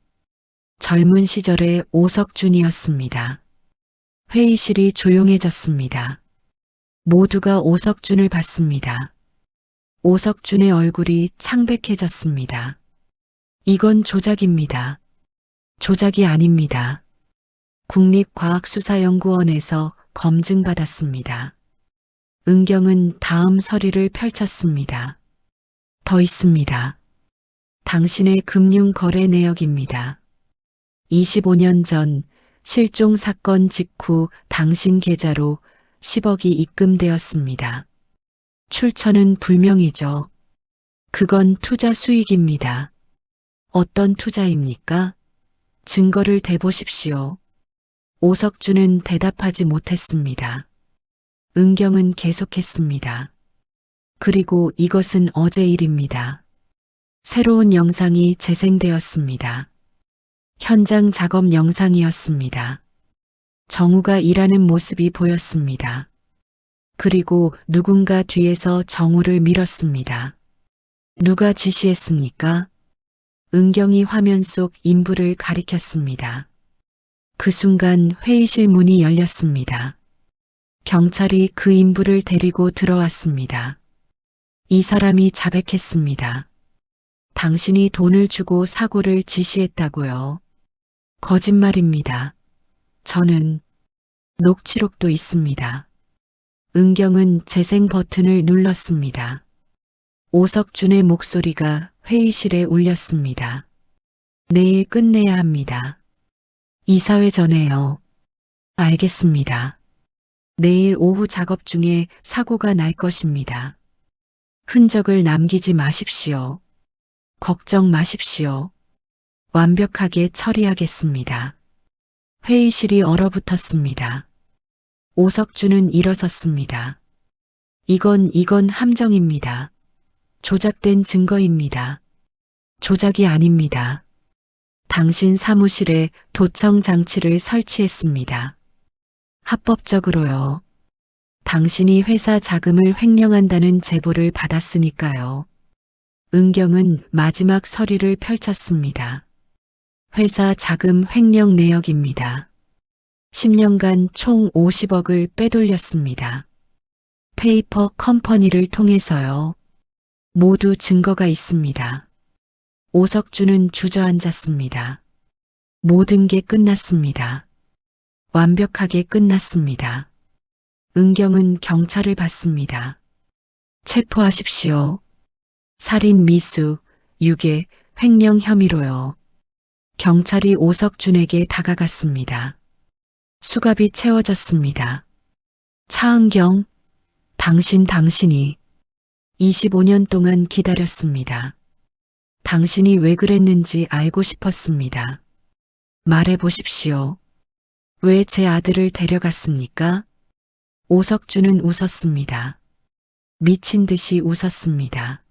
젊은 시절의 오석준이었습니다. 회의실이 조용해졌습니다. 모두가 오석준을 봤습니다. 오석준의 얼굴이 창백해졌습니다. 이건 조작입니다. 조작이 아닙니다. 국립과학수사연구원에서 검증받았습니다. 은경은 다음 서류를 펼쳤습니다. 더 있습니다. 당신의 금융거래 내역입니다. 25년 전 실종 사건 직후 당신 계좌로 10억이 입금되었습니다. 출처는 불명이죠. 그건 투자 수익입니다. 어떤 투자입니까? 증거를 대보십시오. 오석준은 대답하지 못했습니다. 은경은 계속했습니다. 그리고 이것은 어제 일입니다. 새로운 영상이 재생되었습니다. 현장 작업 영상이었습니다. 정우가 일하는 모습이 보였습니다. 그리고 누군가 뒤에서 정우를 밀었습니다. 누가 지시했습니까? 은경이 화면 속 인부를 가리켰습니다. 그 순간 회의실 문이 열렸습니다. 경찰이 그 인부를 데리고 들어왔습니다. 이 사람이 자백했습니다. 당신이 돈을 주고 사고를 지시했다고요. 거짓말입니다. 저는 녹취록도 있습니다. 은경은 재생 버튼을 눌렀습니다. 오석준의 목소리가 회의실에 울렸습니다. 내일 끝내야 합니다. 이사회 전에요. 알겠습니다. 내일 오후 작업 중에 사고가 날 것입니다. 흔적을 남기지 마십시오. 걱정 마십시오. 완벽하게 처리하겠습니다. 회의실이 얼어붙었습니다. 오석준은 일어섰습니다. 이건 함정입니다. 조작된 증거입니다. 조작이 아닙니다. 당신 사무실에 도청 장치를 설치했습니다. 합법적으로요. 당신이 회사 자금을 횡령한다는 제보를 받았으니까요. 은경은 마지막 서류를 펼쳤습니다. 회사 자금 횡령 내역입니다. 10년간 총 50억을 빼돌렸습니다. 페이퍼 컴퍼니를 통해서요. 모두 증거가 있습니다. 오석준은 주저앉았습니다. 모든 게 끝났습니다. 완벽하게 끝났습니다. 은경은 경찰을 받습니다. 체포하십시오. 살인 미수, 유괴, 횡령 혐의로요. 경찰이 오석준에게 다가갔습니다. 수갑이 채워졌습니다. 차은경, 당신이 25년 동안 기다렸습니다. 당신이 왜 그랬는지 알고 싶었습니다. 말해보십시오. 왜 제 아들을 데려갔습니까? 오석준은 웃었습니다. 미친 듯이 웃었습니다.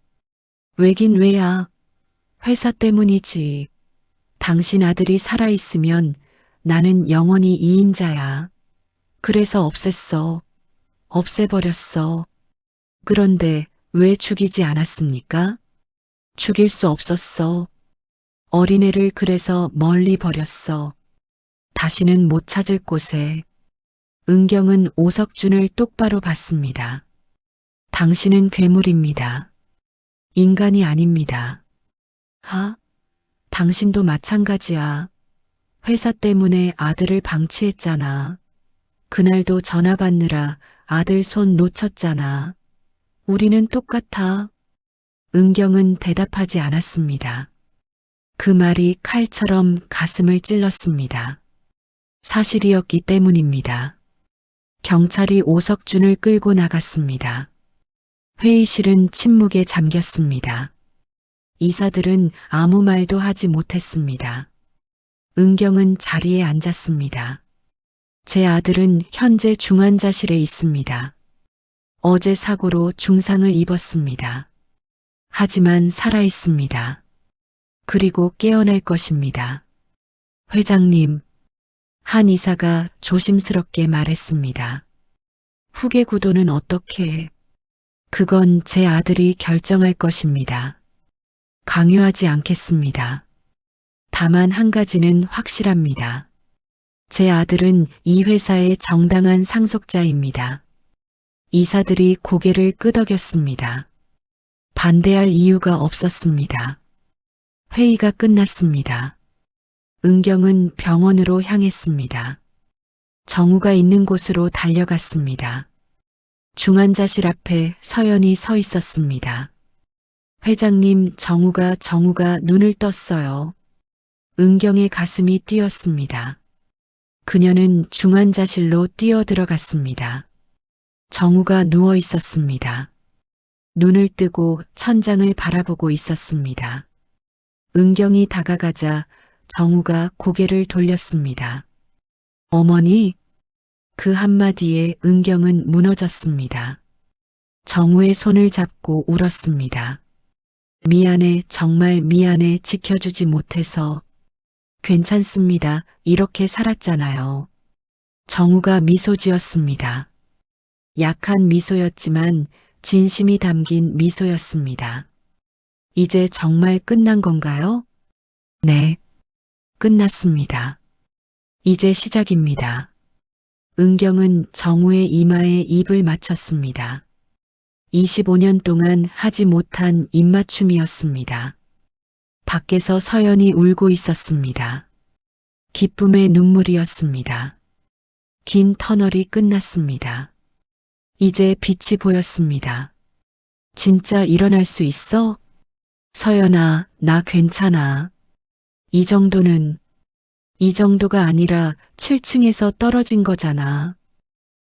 왜긴 왜야. 회사 때문이지. 당신 아들이 살아있으면 나는 영원히 이인자야. 그래서 없앴어. 없애버렸어. 그런데 왜 죽이지 않았습니까? 죽일 수 없었어. 어린애를 그래서 멀리 버렸어. 다시는 못 찾을 곳에. 은경은 오석준을 똑바로 봤습니다. 당신은 괴물입니다. 인간이 아닙니다. 당신도 마찬가지야. 회사 때문에 아들을 방치했잖아. 그날도 전화 받느라 아들 손 놓쳤잖아. 우리는 똑같아. 은경은 대답하지 않았습니다. 그 말이 칼처럼 가슴을 찔렀습니다. 사실이었기 때문입니다. 경찰이 오석준을 끌고 나갔습니다. 회의실은 침묵에 잠겼습니다. 이사들은 아무 말도 하지 못했습니다. 은경은 자리에 앉았습니다. 제 아들은 현재 중환자실에 있습니다. 어제 사고로 중상을 입었습니다. 하지만 살아있습니다. 그리고 깨어날 것입니다. 회장님, 한 이사가 조심스럽게 말했습니다. 후계 구도는 어떻게? 그건 제 아들이 결정할 것입니다. 강요하지 않겠습니다. 다만 한 가지는 확실합니다. 제 아들은 이 회사의 정당한 상속자입니다. 이사들이 고개를 끄덕였습니다. 반대할 이유가 없었습니다. 회의가 끝났습니다. 은경은 병원으로 향했습니다. 정우가 있는 곳으로 달려갔습니다. 중환자실 앞에 서연이 서 있었습니다. 회장님, 정우가 눈을 떴어요. 은경의 가슴이 뛰었습니다. 그녀는 중환자실로 뛰어들어갔습니다. 정우가 누워 있었습니다. 눈을 뜨고 천장을 바라보고 있었습니다. 은경이 다가가자 정우가 고개를 돌렸습니다. 어머니? 그 한마디에 은경은 무너졌습니다. 정우의 손을 잡고 울었습니다. 미안해, 정말 미안해, 지켜주지 못해서. 괜찮습니다. 이렇게 살았잖아요. 정우가 미소 지었습니다. 약한 미소였지만 진심이 담긴 미소였습니다. 이제 정말 끝난 건가요? 네, 끝났습니다. 이제 시작입니다. 은경은 정우의 이마에 입을 맞췄습니다. 25년 동안 하지 못한 입맞춤이었습니다. 밖에서 서연이 울고 있었습니다. 기쁨의 눈물이었습니다. 긴 터널이 끝났습니다. 이제 빛이 보였습니다. 진짜 일어날 수 있어? 서연아, 나 괜찮아. 이 정도가 아니라 7층에서 떨어진 거잖아.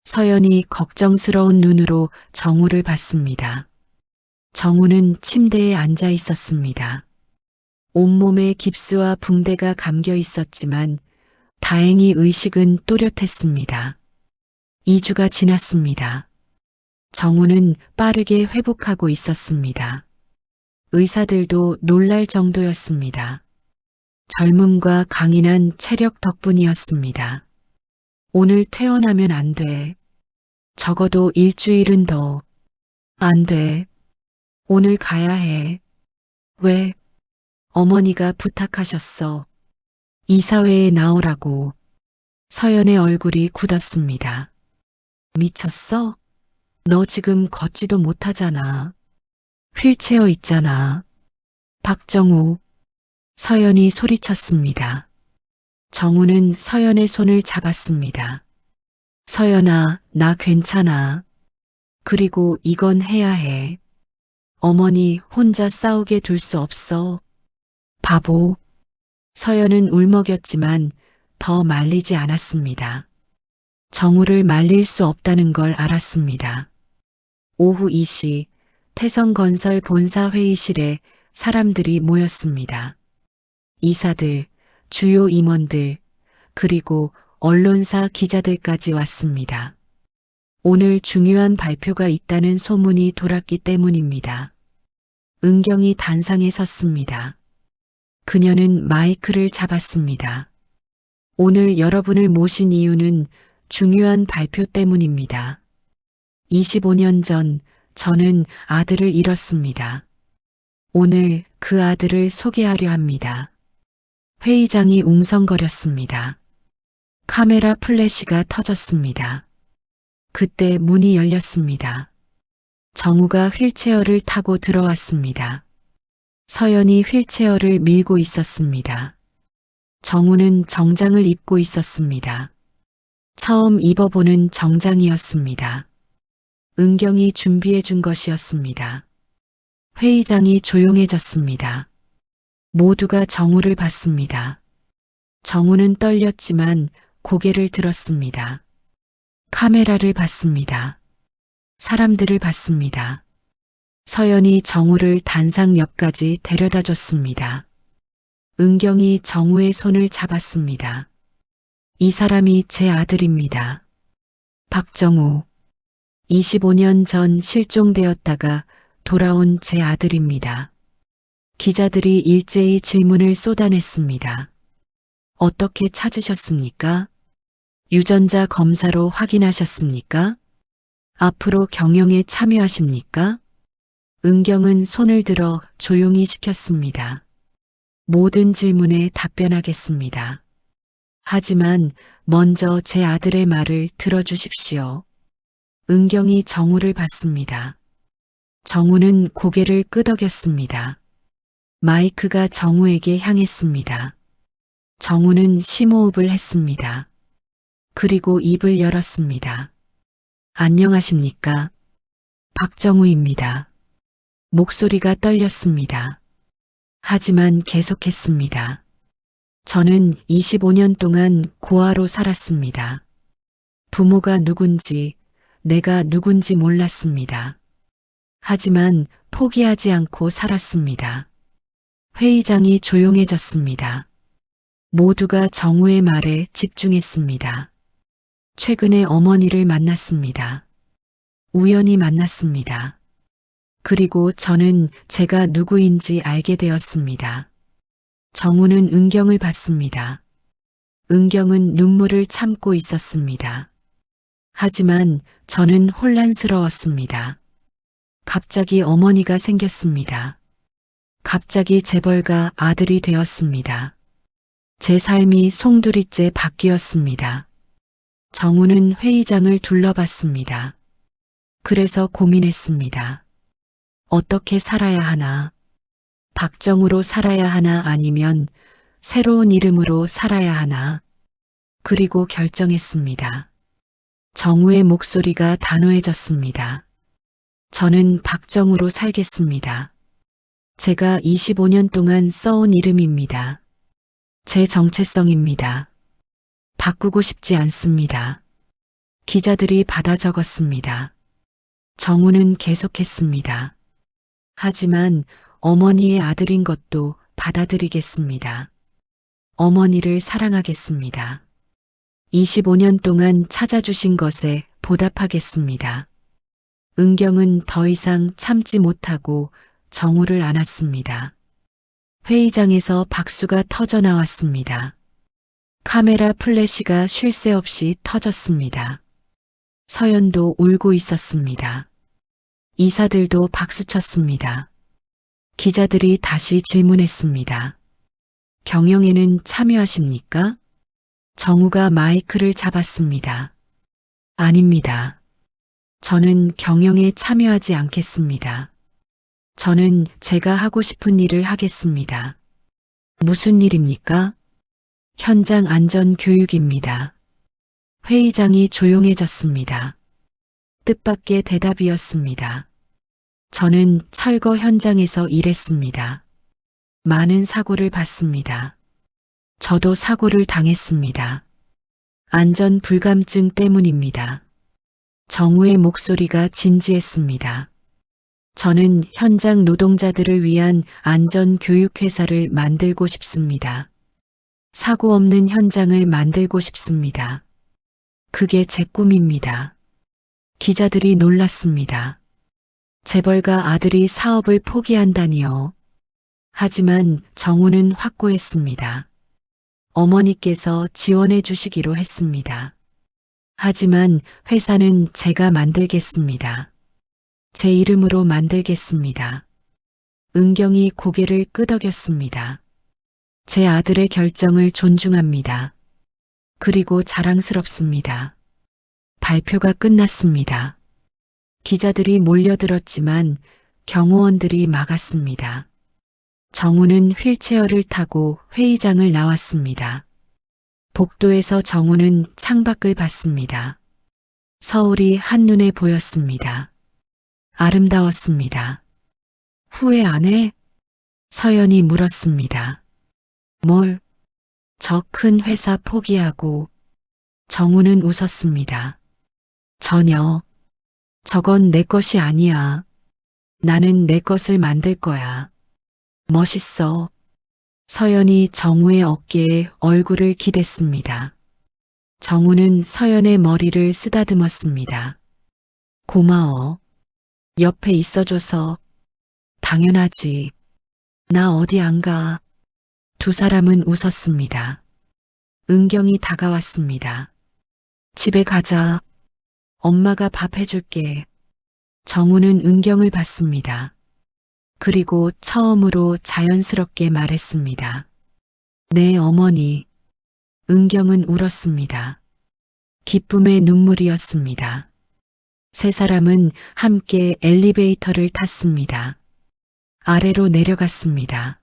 서연이 걱정스러운 눈으로 정우를 봤습니다. 정우는 침대에 앉아 있었습니다. 온몸에 깁스와 붕대가 감겨 있었지만 다행히 의식은 또렷했습니다. 2주가 지났습니다. 정우는 빠르게 회복하고 있었습니다. 의사들도 놀랄 정도였습니다. 젊음과 강인한 체력 덕분이었습니다. 오늘 퇴원하면 안 돼. 적어도 일주일은 더. 안 돼. 오늘 가야 해. 왜? 어머니가 부탁하셨어. 이사회에 나오라고. 서연의 얼굴이 굳었습니다. 미쳤어? 너 지금 걷지도 못하잖아. 휠체어 있잖아. 박정우. 서연이 소리쳤습니다. 정우는 서연의 손을 잡았습니다. 서연아, 나 괜찮아. 그리고 이건 해야 해. 어머니 혼자 싸우게 둘 수 없어. 바보. 서연은 울먹였지만 더 말리지 않았습니다. 정우를 말릴 수 없다는 걸 알았습니다. 오후 2시 태성건설 본사 회의실에 사람들이 모였습니다. 이사들, 주요 임원들, 그리고 언론사 기자들까지 왔습니다. 오늘 중요한 발표가 있다는 소문이 돌았기 때문입니다. 은경이 단상에 섰습니다. 그녀는 마이크를 잡았습니다. 오늘 여러분을 모신 이유는 중요한 발표 때문입니다. 25년 전 저는 아들을 잃었습니다. 오늘 그 아들을 소개하려 합니다. 회의장이 웅성거렸습니다. 카메라 플래시가 터졌습니다. 그때 문이 열렸습니다. 정우가 휠체어를 타고 들어왔습니다. 서연이 휠체어를 밀고 있었습니다. 정우는 정장을 입고 있었습니다. 처음 입어보는 정장이었습니다. 은경이 준비해 준 것이었습니다. 회의장이 조용해졌습니다. 모두가 정우를 봤습니다. 정우는 떨렸지만 고개를 들었습니다. 카메라를 봤습니다. 사람들을 봤습니다. 서연이 정우를 단상 옆까지 데려다 줬습니다. 은경이 정우의 손을 잡았습니다. 이 사람이 제 아들입니다. 박정우. 25년 전 실종되었다가 돌아온 제 아들입니다. 기자들이 일제히 질문을 쏟아냈습니다. 어떻게 찾으셨습니까? 유전자 검사로 확인하셨습니까? 앞으로 경영에 참여하십니까? 은경은 손을 들어 조용히 시켰습니다. 모든 질문에 답변하겠습니다. 하지만 먼저 제 아들의 말을 들어주십시오. 은경이 정우를 봤습니다. 정우는 고개를 끄덕였습니다. 마이크가 정우에게 향했습니다. 정우는 심호흡을 했습니다. 그리고 입을 열었습니다. 안녕하십니까? 박정우입니다. 목소리가 떨렸습니다. 하지만 계속했습니다. 저는 25년 동안 고아로 살았습니다. 부모가 누군지, 내가 누군지 몰랐습니다. 하지만 포기하지 않고 살았습니다. 회의장이 조용해졌습니다. 모두가 정우의 말에 집중했습니다. 최근에 어머니를 만났습니다. 우연히 만났습니다. 그리고 저는 제가 누구인지 알게 되었습니다. 정우는 은경을 봤습니다. 은경은 눈물을 참고 있었습니다. 하지만 저는 혼란스러웠습니다. 갑자기 어머니가 생겼습니다. 갑자기 재벌가 아들이 되었습니다. 제 삶이 송두리째 바뀌었습니다. 정우는 회의장을 둘러봤습니다. 그래서 고민했습니다. 어떻게 살아야 하나? 박정우로 살아야 하나 아니면 새로운 이름으로 살아야 하나? 그리고 결정했습니다. 정우의 목소리가 단호해졌습니다. 저는 박정우로 살겠습니다. 제가 25년 동안 써온 이름입니다. 제 정체성입니다. 바꾸고 싶지 않습니다. 기자들이 받아 적었습니다. 정우는 계속했습니다. 하지만 어머니의 아들인 것도 받아들이겠습니다. 어머니를 사랑하겠습니다. 25년 동안 찾아주신 것에 보답하겠습니다. 은경은 더 이상 참지 못하고 정우를 안았습니다. 회의장에서 박수가 터져 나왔습니다. 카메라 플래시가 쉴 새 없이 터졌습니다. 서연도 울고 있었습니다. 이사들도 박수쳤습니다. 기자들이 다시 질문했습니다. 경영에는 참여하십니까? 정우가 마이크를 잡았습니다. 아닙니다. 저는 경영에 참여하지 않겠습니다. 저는 제가 하고 싶은 일을 하겠습니다. 무슨 일입니까? 현장 안전 교육입니다. 회의장이 조용해졌습니다. 뜻밖의 대답이었습니다. 저는 철거 현장에서 일했습니다. 많은 사고를 봤습니다. 저도 사고를 당했습니다. 안전 불감증 때문입니다. 정우의 목소리가 진지했습니다. 저는 현장 노동자들을 위한 안전 교육 회사를 만들고 싶습니다. 사고 없는 현장을 만들고 싶습니다. 그게 제 꿈입니다. 기자들이 놀랐습니다. 재벌가 아들이 사업을 포기한다니요. 하지만 정우는 확고했습니다. 어머니께서 지원해 주시기로 했습니다. 하지만 회사는 제가 만들겠습니다. 제 이름으로 만들겠습니다. 은경이 고개를 끄덕였습니다. 제 아들의 결정을 존중합니다. 그리고 자랑스럽습니다. 발표가 끝났습니다. 기자들이 몰려들었지만 경호원들이 막았습니다. 정우는 휠체어를 타고 회의장을 나왔습니다. 복도에서 정우는 창밖을 봤습니다. 서울이 한눈에 보였습니다. 아름다웠습니다. 후회 안 해? 서연이 물었습니다. 뭘? 저 큰 회사 포기하고. 정우는 웃었습니다. 전혀. 저건 내 것이 아니야. 나는 내 것을 만들 거야. 멋있어. 서연이 정우의 어깨에 얼굴을 기댔습니다. 정우는 서연의 머리를 쓰다듬었습니다. 고마워. 옆에 있어줘서. 당연하지. 나 어디 안 가. 두 사람은 웃었습니다. 은경이 다가왔습니다. 집에 가자. 엄마가 밥 해줄게. 정우는 은경을 봤습니다. 그리고 처음으로 자연스럽게 말했습니다. 네, 어머니. 은경은 울었습니다. 기쁨의 눈물이었습니다. 세 사람은 함께 엘리베이터를 탔습니다. 아래로 내려갔습니다.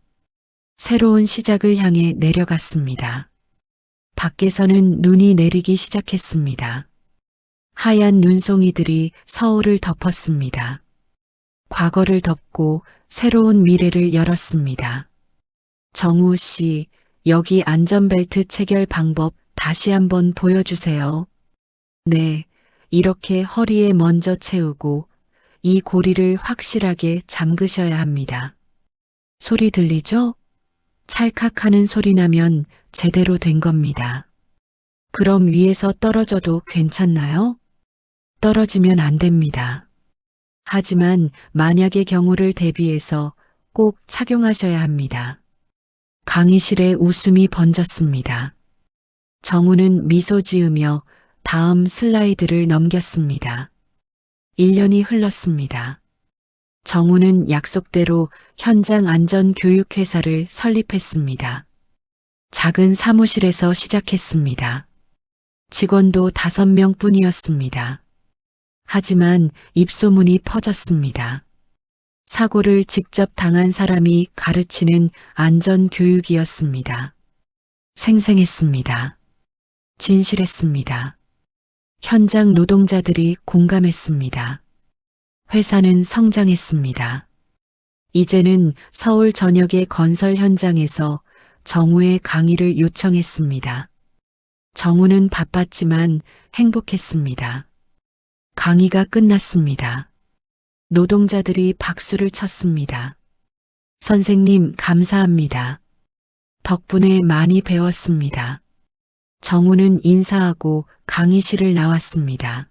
새로운 시작을 향해 내려갔습니다. 밖에서는 눈이 내리기 시작했습니다. 하얀 눈송이들이 서울을 덮었습니다. 과거를 덮고 새로운 미래를 열었습니다. 정우 씨, 여기 안전벨트 체결 방법 다시 한번 보여주세요. 네, 이렇게 허리에 먼저 채우고 이 고리를 확실하게 잠그셔야 합니다. 소리 들리죠? 찰칵하는 소리 나면 제대로 된 겁니다. 그럼 위에서 떨어져도 괜찮나요? 떨어지면 안 됩니다. 하지만 만약의 경우를 대비해서 꼭 착용하셔야 합니다. 강의실에 웃음이 번졌습니다. 정우는 미소 지으며 다음 슬라이드를 넘겼습니다. 1년이 흘렀습니다. 정우는 약속대로 현장 안전교육회사를 설립했습니다. 작은 사무실에서 시작했습니다. 직원도 5명 뿐이었습니다. 하지만 입소문이 퍼졌습니다. 사고를 직접 당한 사람이 가르치는 안전교육이었습니다. 생생했습니다. 진실했습니다. 현장 노동자들이 공감했습니다. 회사는 성장했습니다. 이제는 서울 전역의 건설 현장에서 정우의 강의를 요청했습니다. 정우는 바빴지만 행복했습니다. 강의가 끝났습니다. 노동자들이 박수를 쳤습니다. 선생님, 감사합니다. 덕분에 많이 배웠습니다. 정우는 인사하고 강의실을 나왔습니다.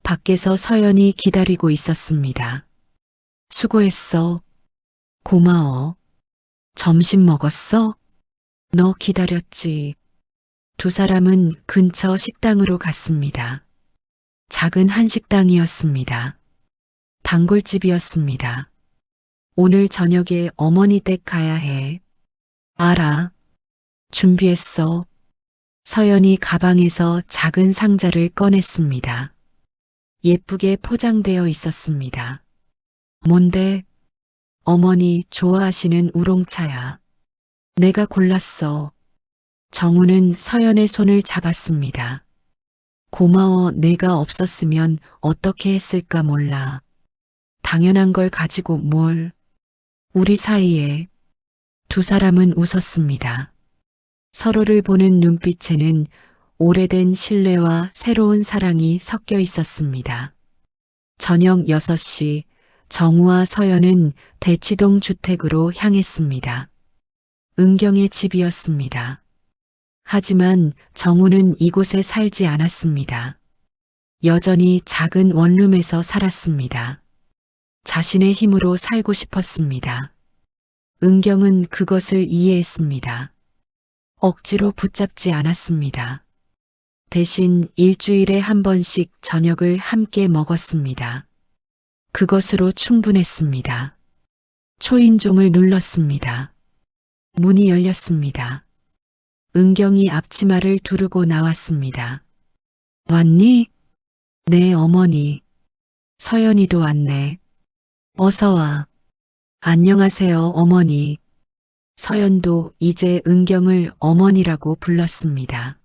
밖에서 서연이 기다리고 있었습니다. 수고했어. 고마워. 점심 먹었어? 너 기다렸지. 두 사람은 근처 식당으로 갔습니다. 작은 한식당이었습니다. 단골집이었습니다. 오늘 저녁에 어머니 댁 가야 해. 알아. 준비했어. 서연이 가방에서 작은 상자를 꺼냈습니다. 예쁘게 포장되어 있었습니다. 뭔데? 어머니 좋아하시는 우롱차야. 내가 골랐어. 정우는 서연의 손을 잡았습니다. 고마워. 내가 없었으면 어떻게 했을까 몰라. 당연한 걸 가지고 뭘. 우리 사이에. 두 사람은 웃었습니다. 서로를 보는 눈빛에는 오래된 신뢰와 새로운 사랑이 섞여 있었습니다. 저녁 6시 정우와 서연은 대치동 주택으로 향했습니다. 은경의 집이었습니다. 하지만 정우는 이곳에 살지 않았습니다. 여전히 작은 원룸에서 살았습니다. 자신의 힘으로 살고 싶었습니다. 은경은 그것을 이해했습니다. 억지로 붙잡지 않았습니다. 대신 일주일에 한 번씩 저녁을 함께 먹었습니다. 그것으로 충분했습니다. 초인종을 눌렀습니다. 문이 열렸습니다. 은경이 앞치마를 두르고 나왔습니다. 왔니? 네, 어머니. 서연이도 왔네. 어서 와. 안녕하세요, 어머니. 서연도 이제 은경을 어머니라고 불렀습니다.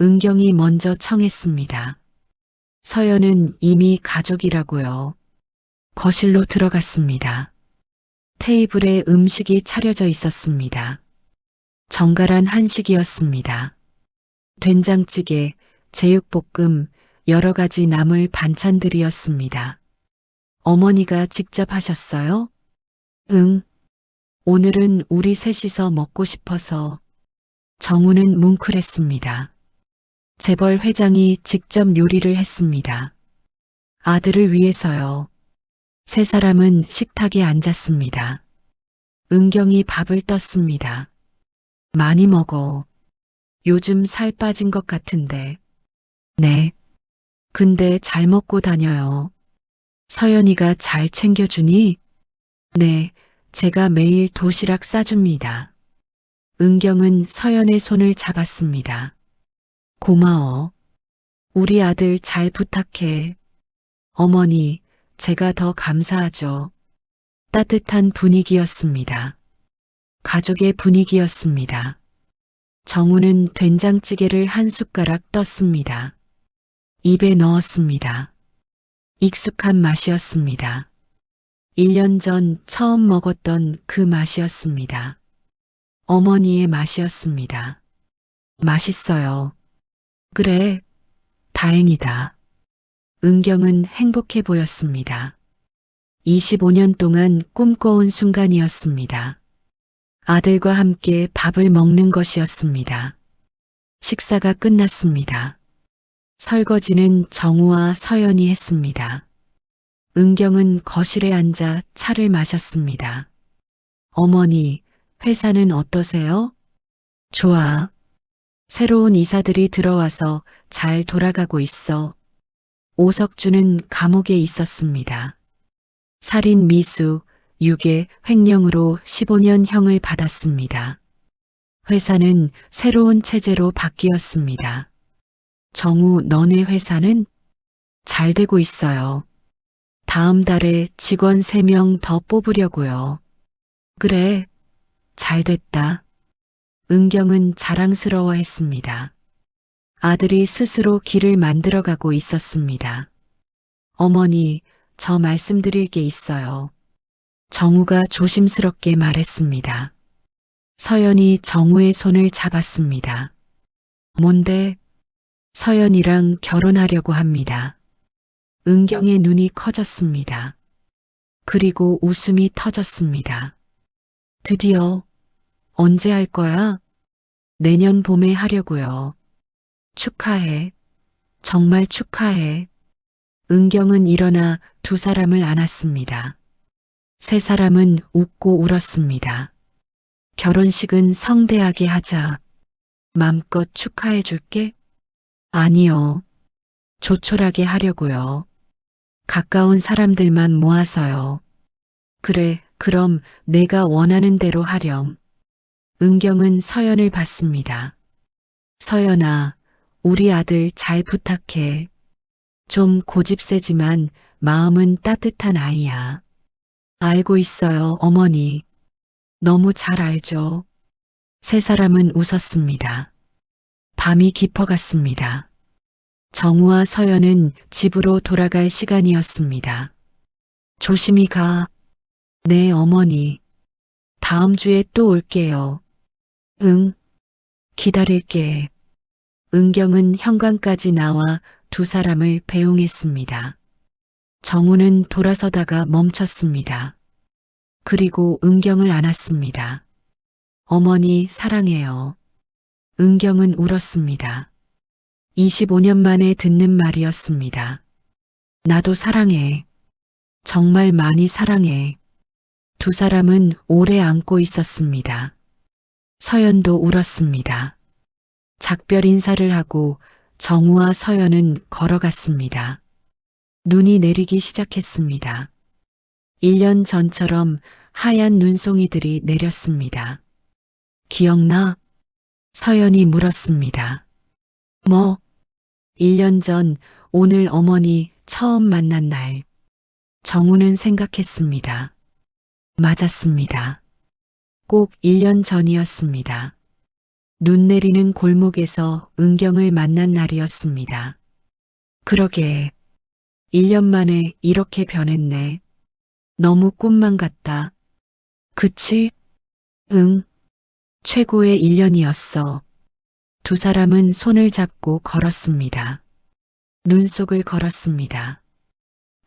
은경이 먼저 청했습니다. 서연은 이미 가족이라고요. 거실로 들어갔습니다. 테이블에 음식이 차려져 있었습니다. 정갈한 한식이었습니다. 된장찌개, 제육볶음, 여러 가지 나물 반찬들이었습니다. 어머니가 직접 하셨어요? 응. 오늘은 우리 셋이서 먹고 싶어서. 정우는 뭉클했습니다. 재벌 회장이 직접 요리를 했습니다. 아들을 위해서요. 세 사람은 식탁에 앉았습니다. 은경이 밥을 떴습니다. 많이 먹어. 요즘 살 빠진 것 같은데. 네. 근데 잘 먹고 다녀요. 서연이가 잘 챙겨주니? 네, 제가 매일 도시락 싸줍니다. 은경은 서연의 손을 잡았습니다. 고마워. 우리 아들 잘 부탁해. 어머니, 제가 더 감사하죠. 따뜻한 분위기였습니다. 가족의 분위기였습니다. 정우는 된장찌개를 한 숟가락 떴습니다. 입에 넣었습니다. 익숙한 맛이었습니다. 1년 전 처음 먹었던 그 맛이었습니다. 어머니의 맛이었습니다. 맛있어요. 그래, 다행이다. 은경은 행복해 보였습니다. 25년 동안 꿈꿔온 순간이었습니다. 아들과 함께 밥을 먹는 것이었습니다. 식사가 끝났습니다. 설거지는 정우와 서연이 했습니다. 은경은 거실에 앉아 차를 마셨습니다. 어머니, 회사는 어떠세요? 좋아. 새로운 이사들이 들어와서 잘 돌아가고 있어. 오석주는 감옥에 있었습니다. 살인 미수, 유괴, 횡령으로 15년형을 받았습니다. 회사는 새로운 체제로 바뀌었습니다. 정우, 너네 회사는 잘 되고 있어요. 다음 달에 직원 3명 더 뽑으려고요. 그래, 잘 됐다. 은경은 자랑스러워했습니다. 아들이 스스로 길을 만들어가고 있었습니다. 어머니, 저 말씀드릴 게 있어요. 정우가 조심스럽게 말했습니다. 서연이 정우의 손을 잡았습니다. 뭔데? 서연이랑 결혼하려고 합니다. 은경의 눈이 커졌습니다. 그리고 웃음이 터졌습니다. 드디어 언제 할 거야? 내년 봄에 하려고요. 축하해. 정말 축하해. 은경은 일어나 두 사람을 안았습니다. 세 사람은 웃고 울었습니다. 결혼식은 성대하게 하자. 맘껏 축하해 줄게? 아니요. 조촐하게 하려고요. 가까운 사람들만 모아서요. 그래, 그럼 내가 원하는 대로 하렴. 은경은 서연을 봤습니다. 서연아, 우리 아들 잘 부탁해. 좀 고집세지만 마음은 따뜻한 아이야. 알고 있어요, 어머니. 너무 잘 알죠. 세 사람은 웃었습니다. 밤이 깊어갔습니다. 정우와 서연은 집으로 돌아갈 시간이었습니다. 조심히 가. 네, 어머니. 다음 주에 또 올게요. 응, 기다릴게. 은경은 현관까지 나와 두 사람을 배웅했습니다. 정우는 돌아서다가 멈췄습니다. 그리고 은경을 안았습니다. 어머니 사랑해요. 은경은 울었습니다. 25년 만에 듣는 말이었습니다. 나도 사랑해. 정말 많이 사랑해. 두 사람은 오래 안고 있었습니다. 서연도 울었습니다. 작별 인사를 하고 정우와 서연은 걸어갔습니다. 눈이 내리기 시작했습니다. 1년 전처럼 하얀 눈송이들이 내렸습니다. 기억나? 서연이 물었습니다. 뭐? 1년 전 오늘 어머니 처음 만난 날. 정우는 생각했습니다. 맞았습니다. 꼭 1년 전이었습니다. 눈 내리는 골목에서 은경을 만난 날이었습니다. 그러게, 1년 만에 이렇게 변했네. 너무 꿈만 같다. 그치? 응. 최고의 1년이었어. 두 사람은 손을 잡고 걸었습니다. 눈 속을 걸었습니다.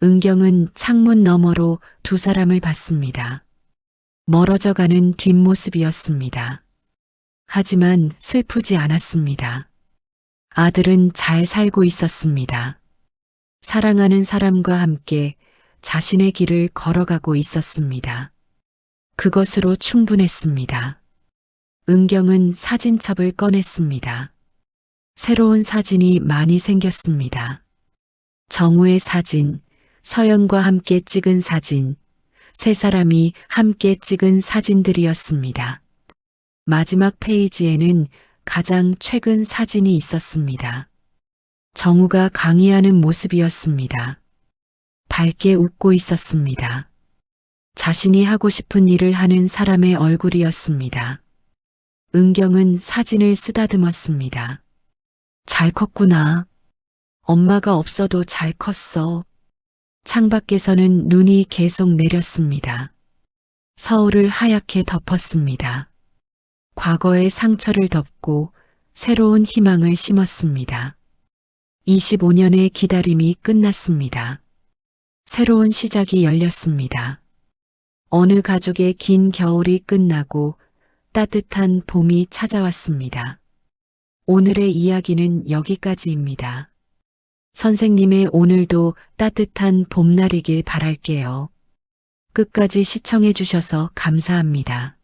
은경은 창문 너머로 두 사람을 봤습니다. 멀어져가는 뒷모습이었습니다. 하지만 슬프지 않았습니다. 아들은 잘 살고 있었습니다. 사랑하는 사람과 함께 자신의 길을 걸어가고 있었습니다. 그것으로 충분했습니다. 은경은 사진첩을 꺼냈습니다. 새로운 사진이 많이 생겼습니다. 정우의 사진, 서연과 함께 찍은 사진, 세 사람이 함께 찍은 사진들이었습니다. 마지막 페이지에는 가장 최근 사진이 있었습니다. 정우가 강의하는 모습이었습니다. 밝게 웃고 있었습니다. 자신이 하고 싶은 일을 하는 사람의 얼굴이었습니다. 은경은 사진을 쓰다듬었습니다. 잘 컸구나. 엄마가 없어도 잘 컸어. 창밖에서는 눈이 계속 내렸습니다. 서울을 하얗게 덮었습니다. 과거의 상처를 덮고 새로운 희망을 심었습니다. 25년의 기다림이 끝났습니다. 새로운 시작이 열렸습니다. 어느 가족의 긴 겨울이 끝나고 따뜻한 봄이 찾아왔습니다. 오늘의 이야기는 여기까지입니다. 선생님의 오늘도 따뜻한 봄날이길 바랄게요. 끝까지 시청해 주셔서 감사합니다.